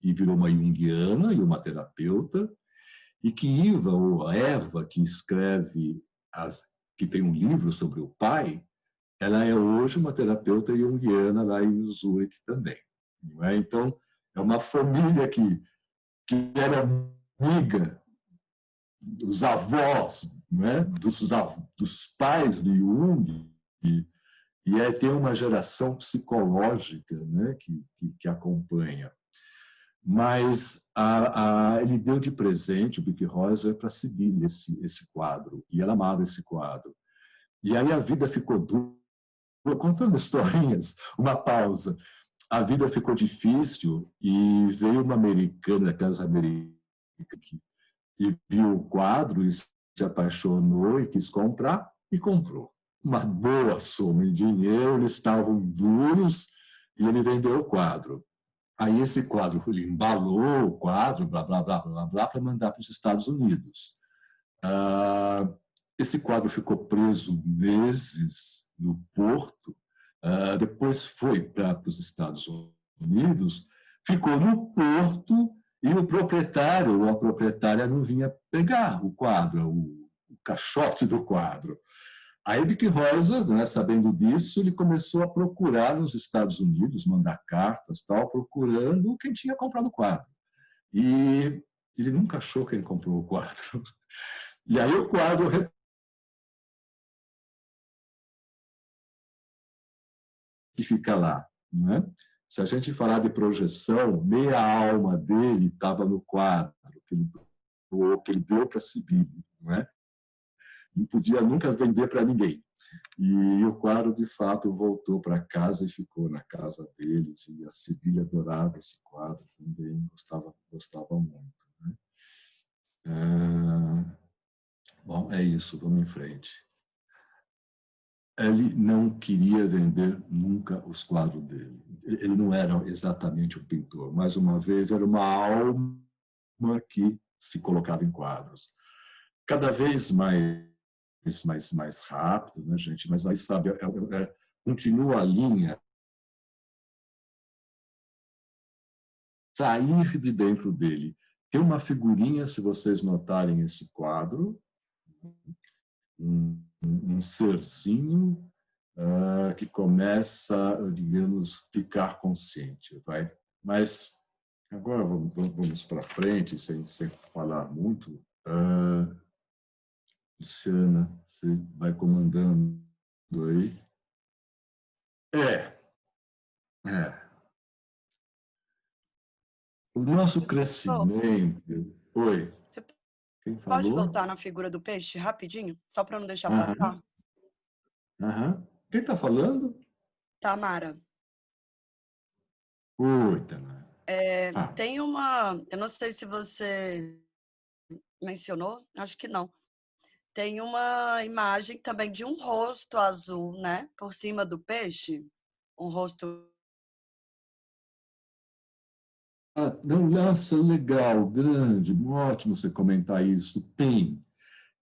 e virou uma junguiana e uma terapeuta, e que Eva, que escreve, que tem um livro sobre o pai, ela é hoje uma terapeuta junguiana lá em Zurich também. Não é? Então, é uma família que era amiga dos avós, né? dos pais de Jung, e tem uma geração psicológica, né? que acompanha. Mas ele deu de presente, o Birkhäuser, para Cibele esse quadro, e ela amava esse quadro. E aí a vida ficou dura, contando historinhas, uma pausa. A vida ficou difícil e veio uma americana, aquelas americanas, e viu o quadro e se apaixonou e quis comprar, e comprou. Uma boa soma de dinheiro, eles estavam duros e ele vendeu o quadro. Aí esse quadro, ele embalou o quadro, blá, blá, blá, blá, blá, para mandar para os Estados Unidos. Esse quadro ficou preso meses no porto, depois foi para os Estados Unidos, ficou no porto e o proprietário ou a proprietária não vinha pegar o quadro, o caixote do quadro. Aí Bic Rosa, né, sabendo disso, ele começou a procurar nos Estados Unidos, mandar cartas, tal, procurando quem tinha comprado o quadro. E ele nunca achou quem comprou o quadro. E aí o quadro que fica lá, né? Se a gente falar de projeção, meia alma dele estava no quadro que ele deu para a Sibília, não é? Não podia nunca vender para ninguém. E o quadro, de fato, voltou para casa e ficou na casa deles. E a Sibília adorava esse quadro também, gostava muito. Né? Bom, é isso, vamos em frente. Ele não queria vender nunca os quadros dele. Ele não era exatamente um pintor. Mais uma vez, era uma alma que se colocava em quadros. Cada vez mais rápido, né, gente? Mas aí, sabe, continua a linha. Sair de dentro dele. Tem uma figurinha, se vocês notarem esse quadro, um serzinho que começa, digamos, ficar consciente, vai. Mas agora vamos para frente, sem falar muito. Luciana, você vai comandando aí. O nosso crescimento. Oi. Quem falou? Pode voltar na figura do peixe rapidinho, só para não deixar passar? Quem está falando? Tamara. Oi, Tamara. Tem uma... Eu não sei se você mencionou, acho que não. Tem uma imagem também de um rosto azul, né? Por cima do peixe. Um rosto... Não, nossa, legal, grande, ótimo você comentar isso. Tem.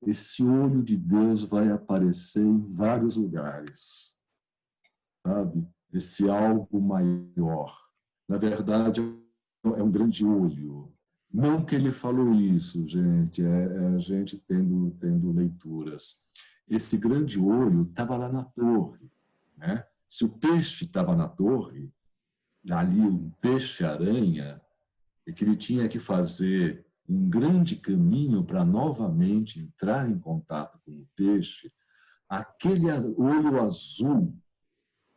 Esse olho de Deus vai aparecer em vários lugares, sabe? Esse algo maior. Na verdade, é um grande olho. Não que ele falou isso, gente, é a gente tendo leituras. Esse grande olho estava lá na torre, né? Se o peixe estava na torre, ali um peixe-aranha, é que ele tinha que fazer um grande caminho para novamente entrar em contato com o peixe, aquele olho azul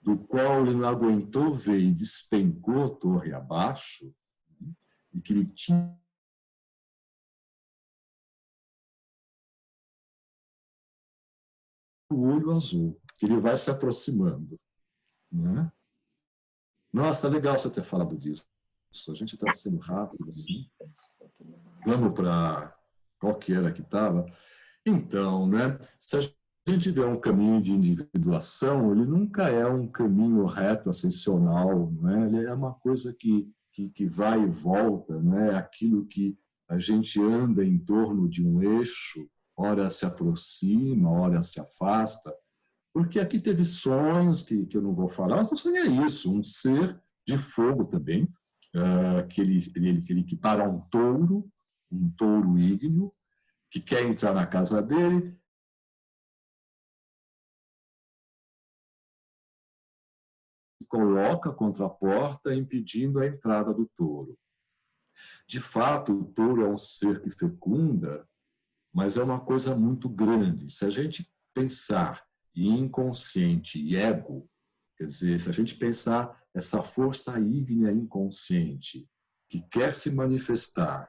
do qual ele não aguentou ver e despencou torre abaixo, e que ele tinha o olho azul, que ele vai se aproximando. Né? Nossa, legal você ter falado disso. A gente está sendo rápido assim. Vamos para qual que era que estava? Então, né, se a gente vê um caminho de individuação, ele nunca é um caminho reto, ascensional. Né? Ele é uma coisa que vai e volta, né? Aquilo que a gente anda em torno de um eixo, ora se aproxima, ora se afasta. Porque aqui teve sonhos que eu não vou falar, mas o sonho é isso, um ser de fogo também, que ele equipara a um touro ígneo, que quer entrar na casa dele, se coloca contra a porta, impedindo a entrada do touro. De fato, o touro é um ser que fecunda, mas é uma coisa muito grande. Se a gente pensar em inconsciente e ego, quer dizer, se a gente pensar essa força ígnea inconsciente que quer se manifestar,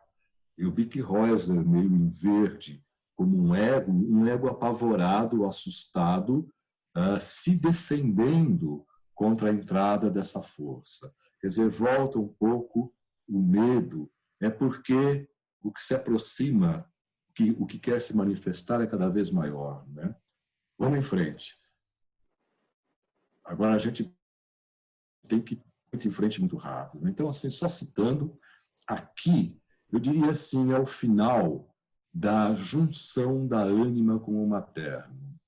e o Bic Rosa meio em verde, como um ego apavorado, assustado, se defendendo contra a entrada dessa força. Quer dizer, volta um pouco o medo, é porque o que se aproxima, o que quer se manifestar é cada vez maior, né? Vamos em frente. Agora a gente tem que ir muito em frente muito rápido. Então, assim, só citando, aqui, eu diria assim, é o final da junção da ânima com o materno.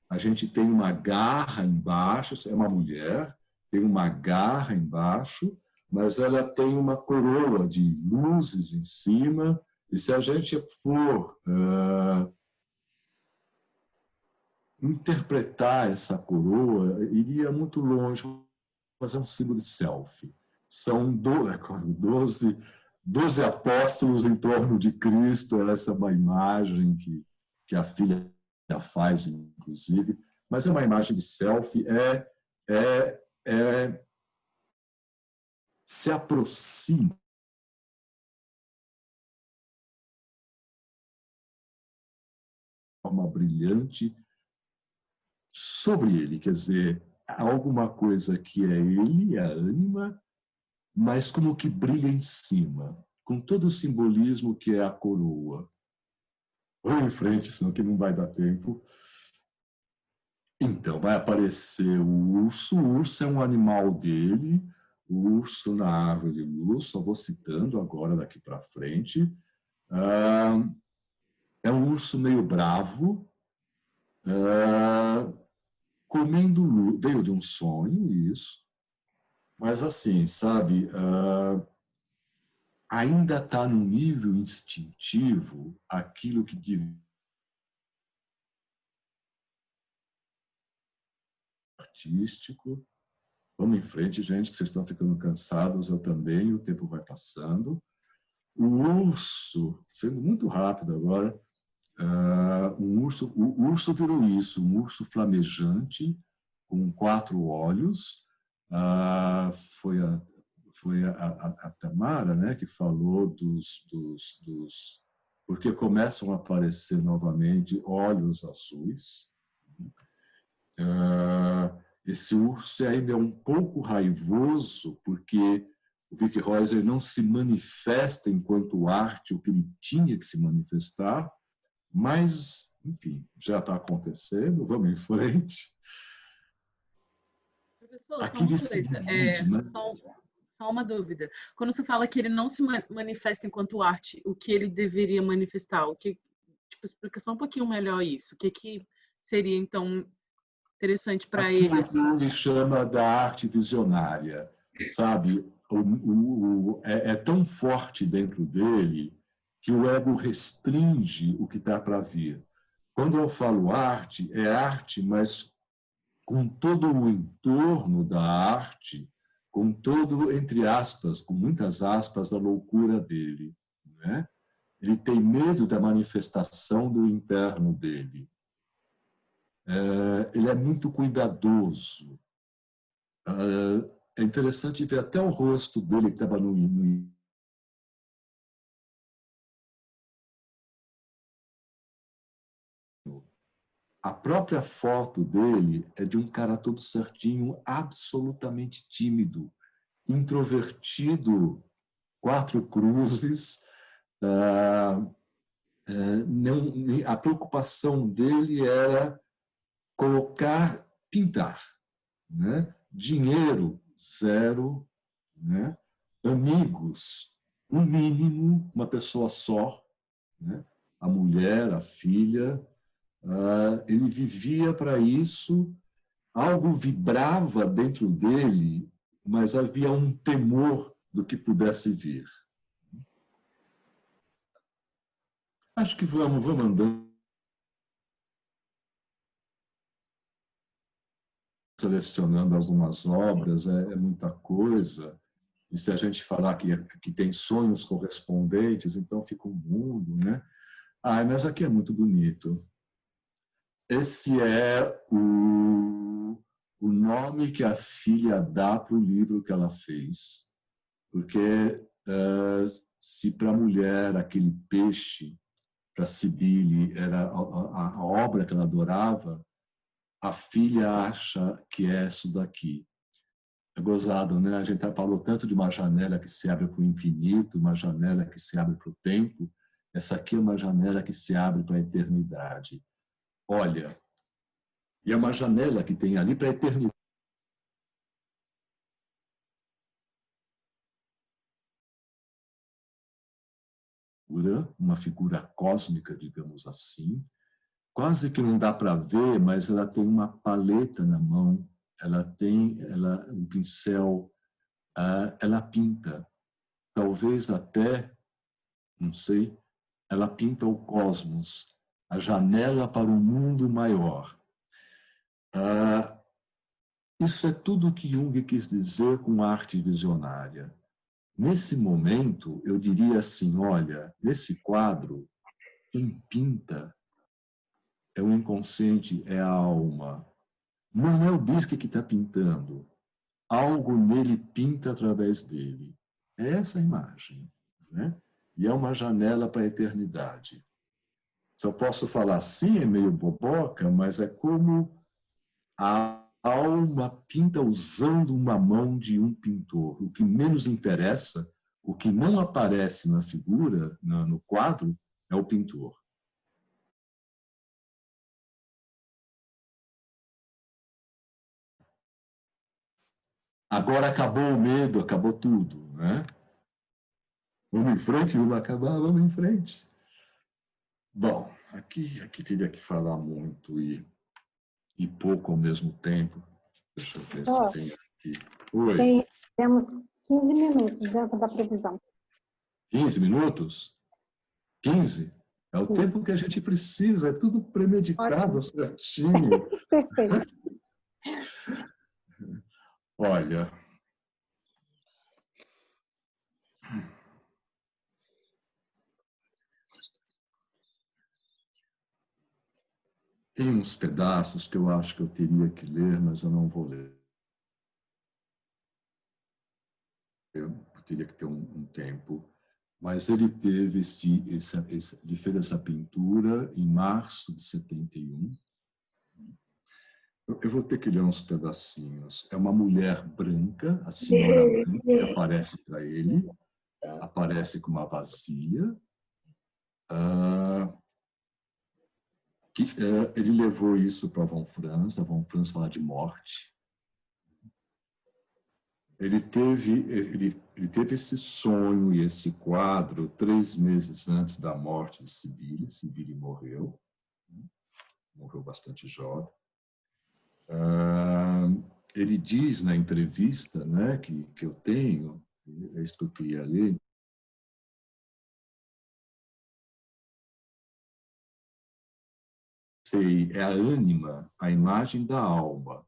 A gente tem uma garra embaixo, é uma mulher, tem uma garra embaixo, mas ela tem uma coroa de luzes em cima, e se a gente for interpretar essa coroa, iria muito longe, fazer um símbolo de selfie. São 12 apóstolos em torno de Cristo, essa é uma imagem que a filha faz, inclusive, mas é uma imagem de selfie, se aproxima de forma brilhante sobre ele, quer dizer, alguma coisa que é ele, a ânima, mas como que brilha em cima, com todo o simbolismo que é a coroa. Vamos em frente, senão que não vai dar tempo. Então, vai aparecer o urso. O urso é um animal dele, o urso na árvore de luz, só vou citando agora daqui para frente. É um urso meio bravo, comendo luz. Veio de um sonho, isso. Mas assim, sabe, ainda está no nível instintivo aquilo que artístico. Vamos em frente, gente, que vocês estão ficando cansados, eu também, o tempo vai passando. O urso, sendo muito rápido agora, o urso virou isso, um urso flamejante, com 4 olhos. Foi a Tamara, né, que falou dos porque começam a aparecer novamente olhos azuis. Esse urso ainda é um pouco raivoso, porque o Wickreuser não se manifesta enquanto arte o que ele tinha que se manifestar, mas, enfim, já está acontecendo, vamos em frente. Professor, só uma dúvida. Quando você fala que ele não se manifesta enquanto arte, o que ele deveria manifestar? Explica só um pouquinho melhor isso. O que seria, então, interessante para ele? Ele chama da arte visionária, sabe? É tão forte dentro dele que o ego restringe o que está para vir. Quando eu falo arte, é arte, mas com todo o entorno da arte, com todo, entre aspas, com muitas aspas, a loucura dele, né? Ele tem medo da manifestação do interno dele. Ele é muito cuidadoso. É interessante ver até o rosto dele, que estava no a própria foto dele é de um cara todo certinho, absolutamente tímido, introvertido, 4 cruzes. A preocupação dele era pintar, né? Dinheiro, 0, né? Amigos, um mínimo, uma pessoa só, né? A mulher, a filha. Ele vivia para isso, algo vibrava dentro dele, mas havia um temor do que pudesse vir. Acho que vamos andando, selecionando algumas obras, é muita coisa. E se a gente falar que tem sonhos correspondentes, então fica um mundo, né? Mas aqui é muito bonito. Esse é o nome que a filha dá para o livro que ela fez. Porque se para a mulher aquele peixe para Cybele era a obra que ela adorava, a filha acha que é isso daqui. É gozado, né? A gente falou tanto de uma janela que se abre para o infinito, uma janela que se abre para o tempo. Essa aqui é uma janela que se abre para a eternidade. Olha, e é uma janela que tem ali para a eternidade. Uma figura cósmica, digamos assim. Quase que não dá para ver, mas ela tem uma paleta na mão, ela tem um pincel, ela pinta. Talvez até, não sei, ela pinta o cosmos, a janela para um mundo maior. Isso é tudo o que Jung quis dizer com arte visionária. Nesse momento, eu diria assim, olha, nesse quadro, quem pinta é o inconsciente, é a alma. Não é o Birk que está pintando. Algo nele pinta através dele. É essa a imagem, né? E é uma janela para a eternidade. Se eu posso falar assim, é meio boboca, mas é como a alma pinta usando uma mão de um pintor. O que menos interessa, o que não aparece na figura, no quadro, é o pintor. Agora acabou o medo, acabou tudo, né? Vamos em frente, vamos acabar, vamos em frente. Bom, aqui teria que falar muito e pouco ao mesmo tempo. Deixa eu ver se tem aqui. Oi. Temos 15 minutos dentro da previsão. 15 minutos? 15? É o tempo que a gente precisa, é tudo premeditado, certinho. Perfeito. Olha, tem uns pedaços que eu acho que eu teria que ler, mas eu não vou ler. Eu teria que ter um tempo. Mas ele teve ele fez essa pintura em março de 71. Eu vou ter que ler uns pedacinhos. É uma mulher branca, a senhora branca, que aparece para ele, aparece com uma vasilha. Ele levou isso para a Von Franz fala de morte. Ele teve esse sonho e esse quadro 3 meses antes da morte de Cybele. Cybele morreu bastante jovem. Ele diz na entrevista, né, que eu tenho, é isso que eu queria ler, é a ânima, a imagem da alma,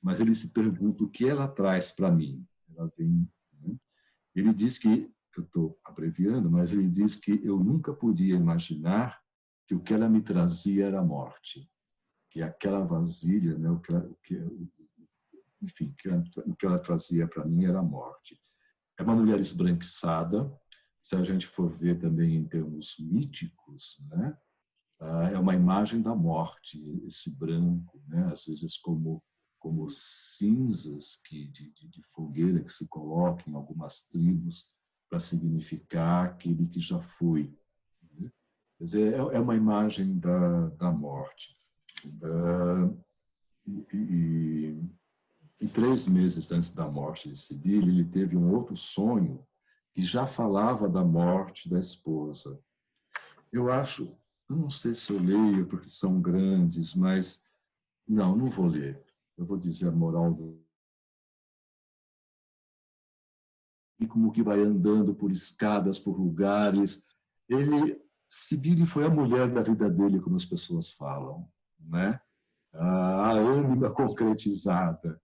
mas ele se pergunta o que ela traz para mim. Ela vem, né? Ele diz que, eu estou abreviando, mas ele diz que eu nunca podia imaginar que o que ela me trazia era a morte, que aquela vasilha, né, o que ela trazia para mim era a morte. É uma mulher esbranquiçada, se a gente for ver também em termos míticos, né, é uma imagem da morte, esse branco, né, às vezes como cinzas de fogueira que se colocam em algumas tribos para significar aquele que já foi. Né? Quer dizer, é uma imagem da morte. E 3 meses antes da morte de Cybele, ele teve um outro sonho que já falava da morte da esposa. Eu não sei se eu leio porque são grandes, mas não vou ler. Eu vou dizer a moral e como que vai andando por escadas, por lugares. Cybele foi a mulher da vida dele, como as pessoas falam, né? A ânima concretizada,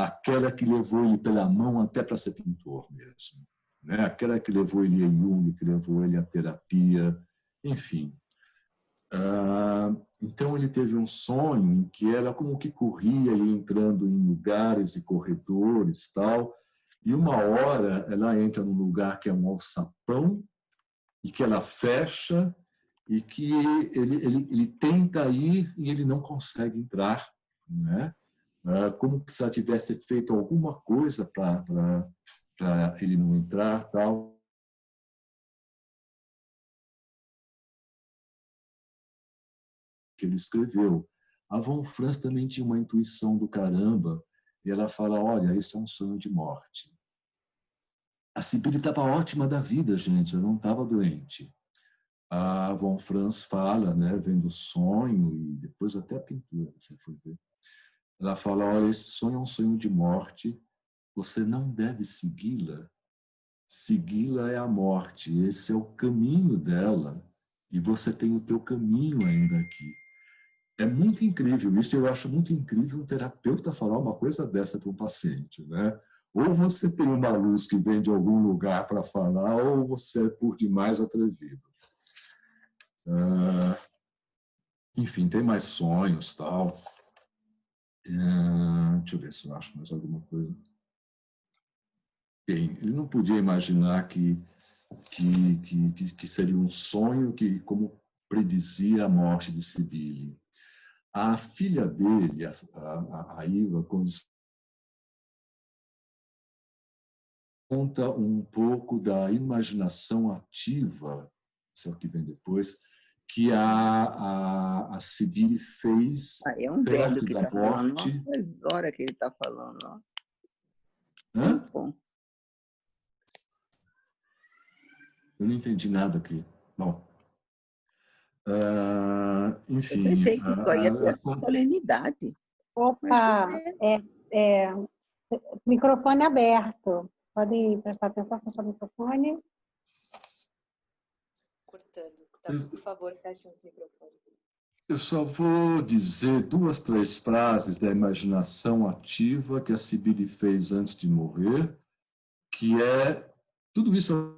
aquela que levou ele pela mão até para ser pintor mesmo, né? Aquela que levou ele a Jung, que levou ele à terapia, enfim. Então ele teve um sonho em que ela como que corria e entrando em lugares e corredores tal, e uma hora ela entra num lugar que é um alçapão e que ela fecha e que ele tenta ir e ele não consegue entrar, né? Como se ela tivesse feito alguma coisa para ele não entrar, tal. Que ele escreveu. A Von Franz também tinha uma intuição do caramba, e ela fala, olha, esse é um sonho de morte. A Sibeli estava ótima da vida, gente, ela não estava doente. A Von Franz fala, né, vendo o sonho, e depois até a pintura, que foi ver. Ela fala, olha, esse sonho é um sonho de morte, você não deve segui-la. Segui-la é a morte, esse é o caminho dela, e você tem o teu caminho ainda aqui. É muito incrível isso, eu acho muito incrível um terapeuta falar uma coisa dessa para um paciente, né? Ou você tem uma luz que vem de algum lugar para falar, ou você é por demais atrevido. Enfim, tem mais sonhos, tal. Deixa eu ver se eu acho mais alguma coisa. Bem, ele não podia imaginar que seria um sonho que, como predizia a morte de Sibeli. A filha dele, a Iva, quando conta um pouco da imaginação ativa, isso é o que vem depois, que a Sibeli fez é um perto velho que da está falando, morte. faz hora que ele está falando. Ó. Hã? Bom. Eu não entendi nada aqui. Bom, enfim... Eu pensei que só ia ter essa solenidade. Opa, microfone aberto. Podem prestar atenção, fechar o microfone. Cortando. Tá, por favor, fechem os microfones. Eu só vou dizer 2, 3 frases da imaginação ativa que a Sibeli fez antes de morrer, que é tudo isso.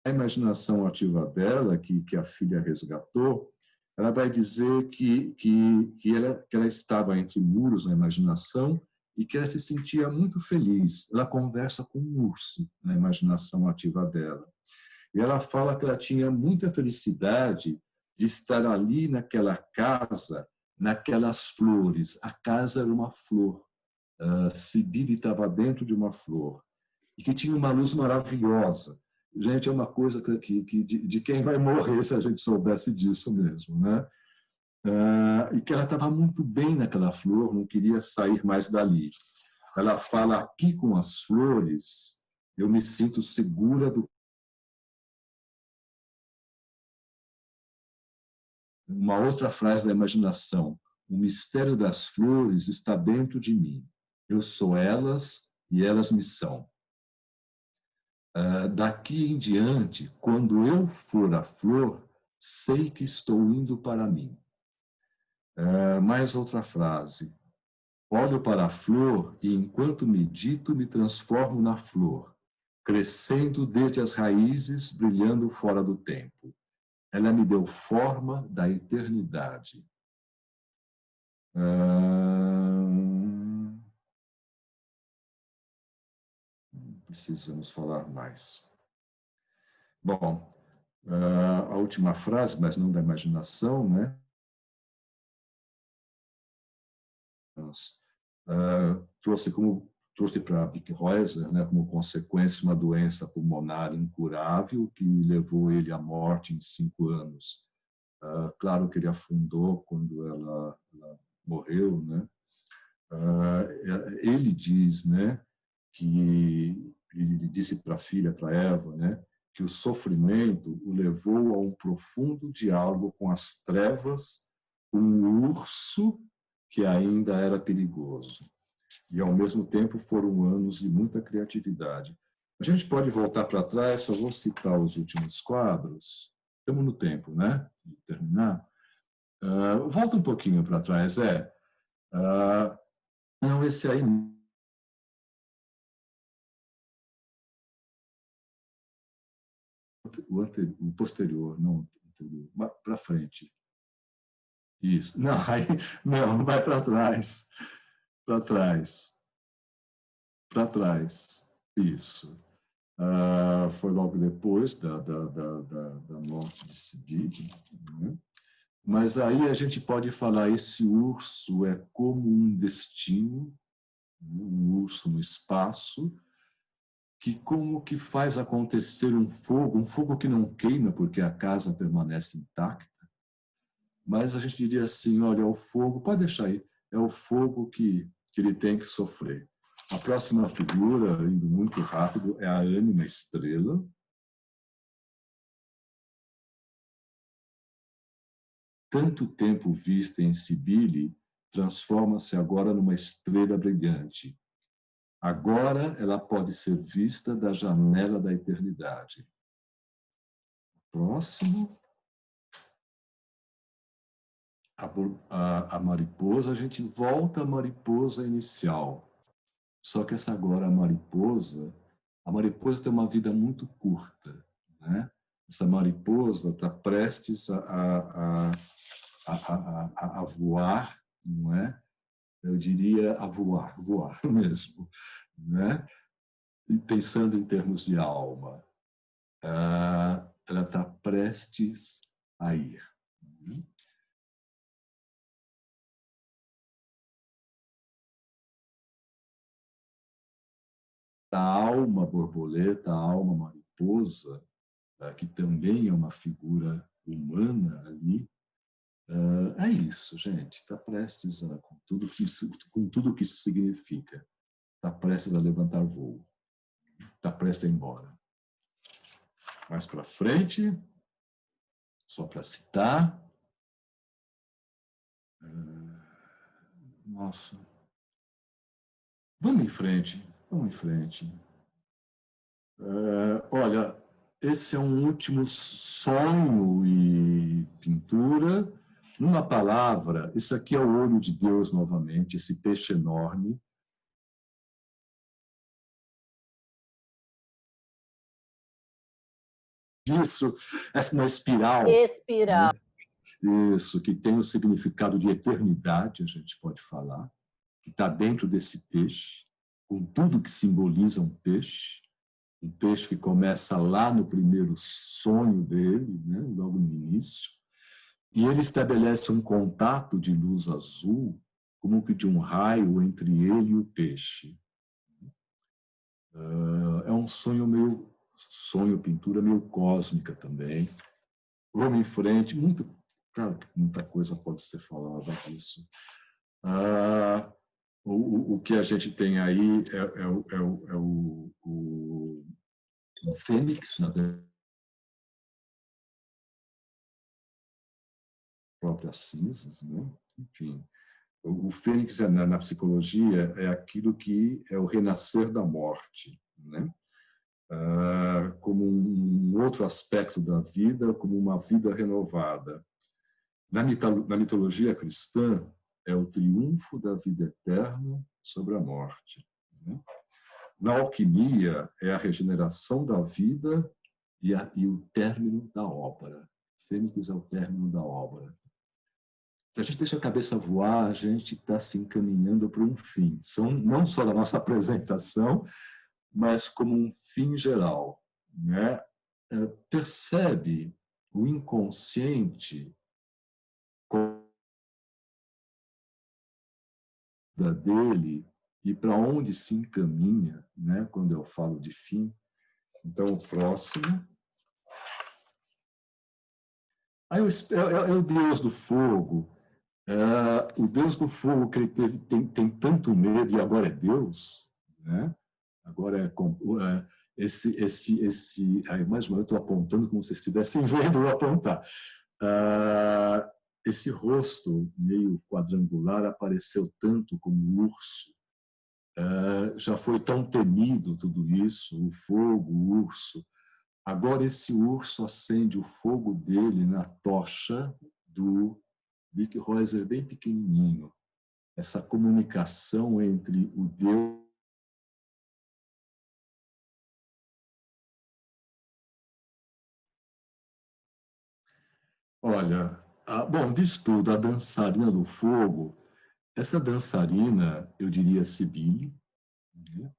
A imaginação ativa dela, que a filha resgatou, ela vai dizer que ela estava entre muros na imaginação e que ela se sentia muito feliz. Ela conversa com um urso na imaginação ativa dela. E ela fala que ela tinha muita felicidade de estar ali naquela casa, naquelas flores. A casa era uma flor. Sibeli estava dentro de uma flor. E que tinha uma luz maravilhosa. Gente, é uma coisa de quem vai morrer se a gente soubesse disso mesmo, né? E que ela estava muito bem naquela flor, não queria sair mais dali. Ela fala, aqui com as flores, eu me sinto segura do... Uma outra frase da imaginação, o mistério das flores está dentro de mim. Eu sou elas e elas me são. Daqui em diante, quando eu for a flor, sei que estou indo para mim. Mais outra frase. Olho para a flor e, enquanto medito, me transformo na flor, crescendo desde as raízes, brilhando fora do tempo. Ela me deu forma da eternidade. Precisamos falar mais. Bom, a última frase, mas não da imaginação, né? Trouxe para a Bick-Reuser, né, como consequência uma doença pulmonar incurável que levou ele à morte em 5 anos. Claro que ele afundou quando ela morreu, né? Ele diz, né, que ele disse para a filha, para Eva, né, que o sofrimento o levou a um profundo diálogo com as trevas, um urso que ainda era perigoso. E, ao mesmo tempo, foram anos de muita criatividade. A gente pode voltar para trás, só vou citar os últimos quadros. Estamos no tempo, né? De terminar. Volta um pouquinho para trás. Não, esse aí... O posterior, não para frente. Isso. Não, aí, não, vai para trás. Para trás. Para trás. Isso. Foi logo depois da morte de Sibille, né? Mas aí a gente pode falar, esse urso é como um destino, um urso no espaço, que como que faz acontecer um fogo que não queima porque a casa permanece intacta, mas a gente diria assim, olha, o fogo, pode deixar aí, é o fogo que ele tem que sofrer. A próxima figura, indo muito rápido, é a ânima estrela. Tanto tempo vista em Sibille, transforma-se agora numa estrela brilhante. Agora ela pode ser vista da janela da eternidade. Próximo. A mariposa, a gente volta à mariposa inicial. Só que essa agora, a mariposa tem uma vida muito curta, né? Essa mariposa está prestes a voar, não é? Eu diria a voar mesmo, né? E pensando em termos de alma, ela está prestes a ir. A alma borboleta, a alma mariposa, que também é uma figura humana ali, é isso, gente. Está prestes com tudo que isso significa. Está prestes a levantar voo. Está prestes a ir embora. Mais para frente, só para citar. Nossa. Vamos em frente. Olha, esse é um último sonho e pintura. Numa palavra, isso aqui é o olho de Deus novamente, esse peixe enorme. Isso, essa é uma espiral. Espiral. Né? Isso, que tem o significado de eternidade, a gente pode falar, que está dentro desse peixe, com tudo que simboliza um peixe que começa lá no primeiro sonho dele, né, logo no início, e ele estabelece um contato de luz azul, como que de um raio entre ele e o peixe. É um pintura meio cósmica também. Vamos em frente, claro que muita coisa pode ser falada disso. O que a gente tem aí é o fênix, na próprias cinzas, né? Enfim, o fênix na psicologia é aquilo que é o renascer da morte, né? Como um outro aspecto da vida, como uma vida renovada. Na mitologia cristã, é o triunfo da vida eterna sobre a morte, né? Na alquimia, é a regeneração da vida e o término da obra. Fênix é o término da obra. Se a gente deixa a cabeça voar, a gente está se encaminhando para um fim. Não só da nossa apresentação, mas como um fim geral, né? Percebe o inconsciente dele e para onde se encaminha, né, quando eu falo de fim. Então, o próximo é o Deus do Fogo. O Deus do Fogo que ele tem tanto medo e agora é Deus, né? Agora mais uma vez eu estou apontando como se estivessem vendo eu apontar. Esse rosto meio quadrangular apareceu tanto como urso. Já foi tão temido tudo isso, o fogo, o urso. Agora esse urso acende o fogo dele na tocha do Vic Reuser, bem pequenininho. Essa comunicação entre o Deus Olha, bom, diz tudo, a dançarina do fogo, essa dançarina, eu diria Sibille, né?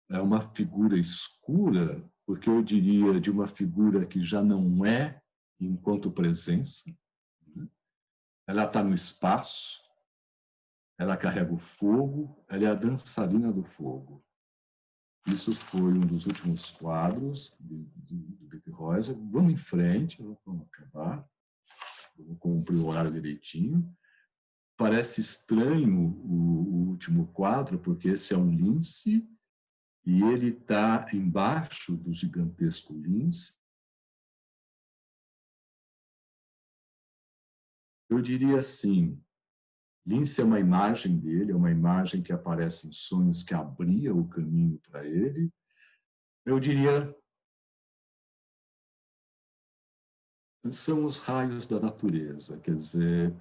É uma figura escura, porque eu diria de uma figura que já não é enquanto presença. Ela está no espaço, ela carrega o fogo, ela é a dançarina do fogo. Isso foi um dos últimos quadros do Birke Reuser. Vamos em frente, vamos acabar. Vamos cumprir o horário direitinho. Parece estranho o último quadro, porque esse é um lince e ele está embaixo do gigantesco lince. Eu diria assim, lince é uma imagem dele, é uma imagem que aparece em sonhos que abria o caminho para ele. Eu diria, são os raios da natureza, quer dizer,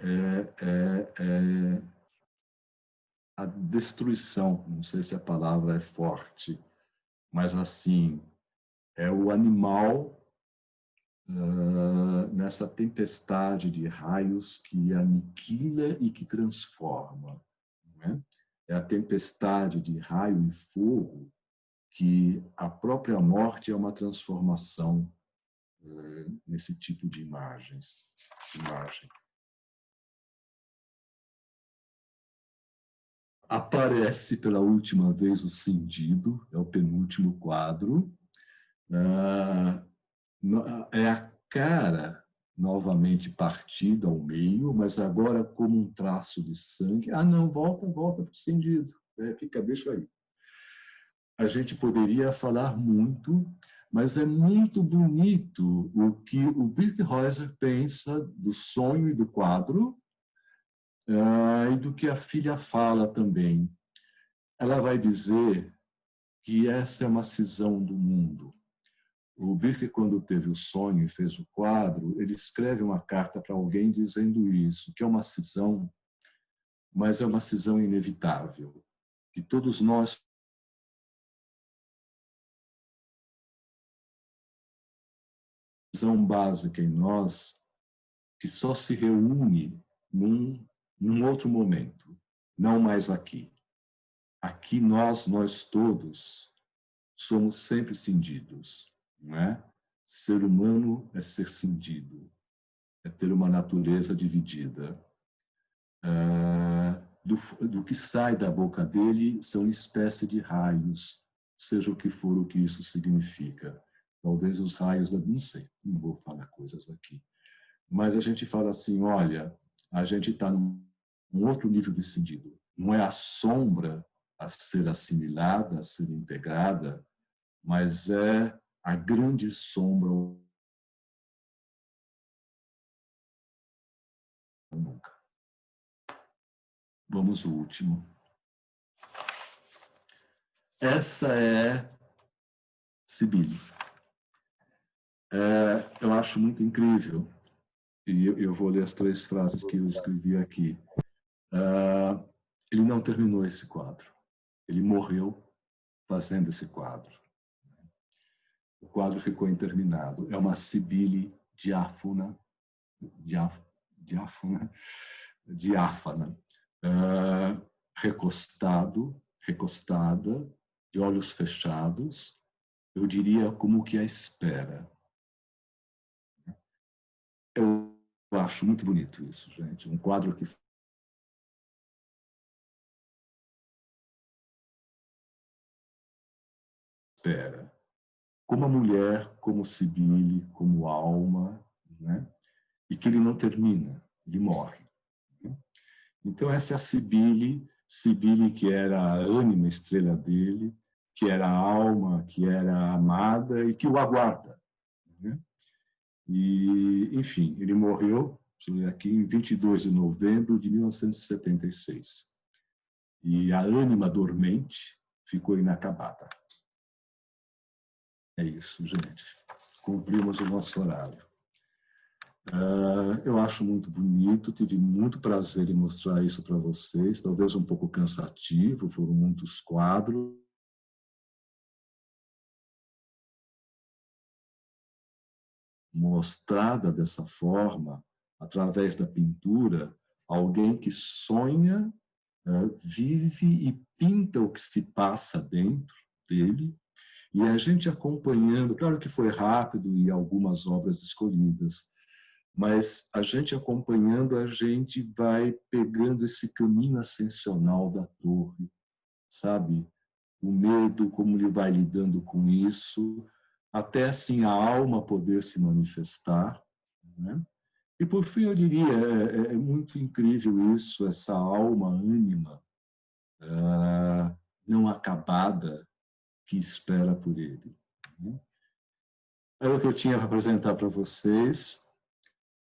a destruição, não sei se a palavra é forte, mas assim, é o animal nessa tempestade de raios que aniquila e que transforma. Né? É a tempestade de raio e fogo que a própria morte é uma transformação nesse tipo de imagem. Aparece pela última vez o cindido, é o penúltimo quadro. É a cara novamente partida ao meio, mas agora como um traço de sangue. Ah, não, volta para o cindido. Deixa aí. A gente poderia falar muito, mas é muito bonito o que o Birke Reuser pensa do sonho e do quadro, e do que a filha fala também. Ela vai dizer que essa é uma cisão do mundo. O Birke, quando teve o sonho e fez o quadro, ele escreve uma carta para alguém dizendo isso, que é uma cisão, mas é uma cisão inevitável, que todos nós cisão básica em nós, que só se reúne num outro momento, não mais aqui. Aqui nós todos, somos sempre cindidos, não é? Ser humano é ser cindido, é ter uma natureza dividida. Do que sai da boca dele são espécie de raios, seja o que for o que isso significa. Talvez os raios não sei, não vou falar coisas aqui. Mas a gente fala assim, olha, a gente está num outro nível de sentido. Não é a sombra a ser assimilada, a ser integrada, mas é a grande sombra. Nunca. Vamos ao último. Essa é Cibele. Eu acho muito incrível, e eu vou ler as 3 frases que eu escrevi aqui. Ele não terminou esse quadro. Ele morreu fazendo esse quadro. O quadro ficou interminado. É uma Cibele diáfana, recostada, de olhos fechados, eu diria como que à espera. Eu acho muito bonito isso, gente. Um quadro que espera. Como a mulher, como Cibele, como alma, né? E que ele não termina, ele morre. Então essa é a Cibele que era a ânima estrela dele, que era a alma, que era amada e que o aguarda. Né? E, enfim, ele morreu aqui em 22 de novembro de 1976. E a ânima dormente ficou inacabada. É isso, gente. Cumprimos o nosso horário. Eu acho muito bonito, tive muito prazer em mostrar isso para vocês, talvez um pouco cansativo, foram muitos quadros. Mostrada dessa forma, através da pintura, alguém que sonha, vive e pinta o que se passa dentro dele, E a gente acompanhando, claro que foi rápido e algumas obras escolhidas, mas a gente acompanhando, a gente vai pegando esse caminho ascensional da torre, sabe? O medo, como ele vai lidando com isso, até assim a alma poder se manifestar, né? E por fim eu diria, é muito incrível isso, essa alma ânima não acabada que espera por ele. Né? É o que eu tinha para apresentar para vocês.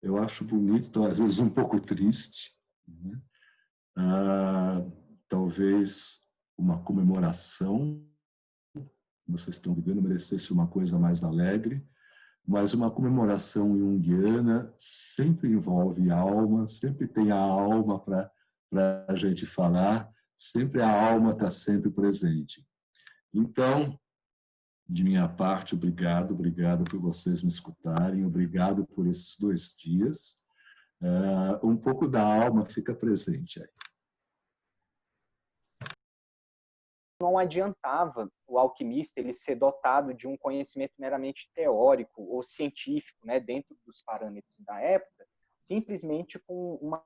Eu acho bonito, às vezes um pouco triste, né? Talvez uma comemoração, vocês estão vivendo, merecesse uma coisa mais alegre, mas uma comemoração junguiana sempre envolve alma, sempre tem a alma para a gente falar, sempre a alma está sempre presente. Então, de minha parte, obrigado por vocês me escutarem, obrigado por esses 2 dias. Um pouco da alma fica presente aí. Não adiantava o alquimista ele ser dotado de um conhecimento meramente teórico ou científico, né, dentro dos parâmetros da época, simplesmente com uma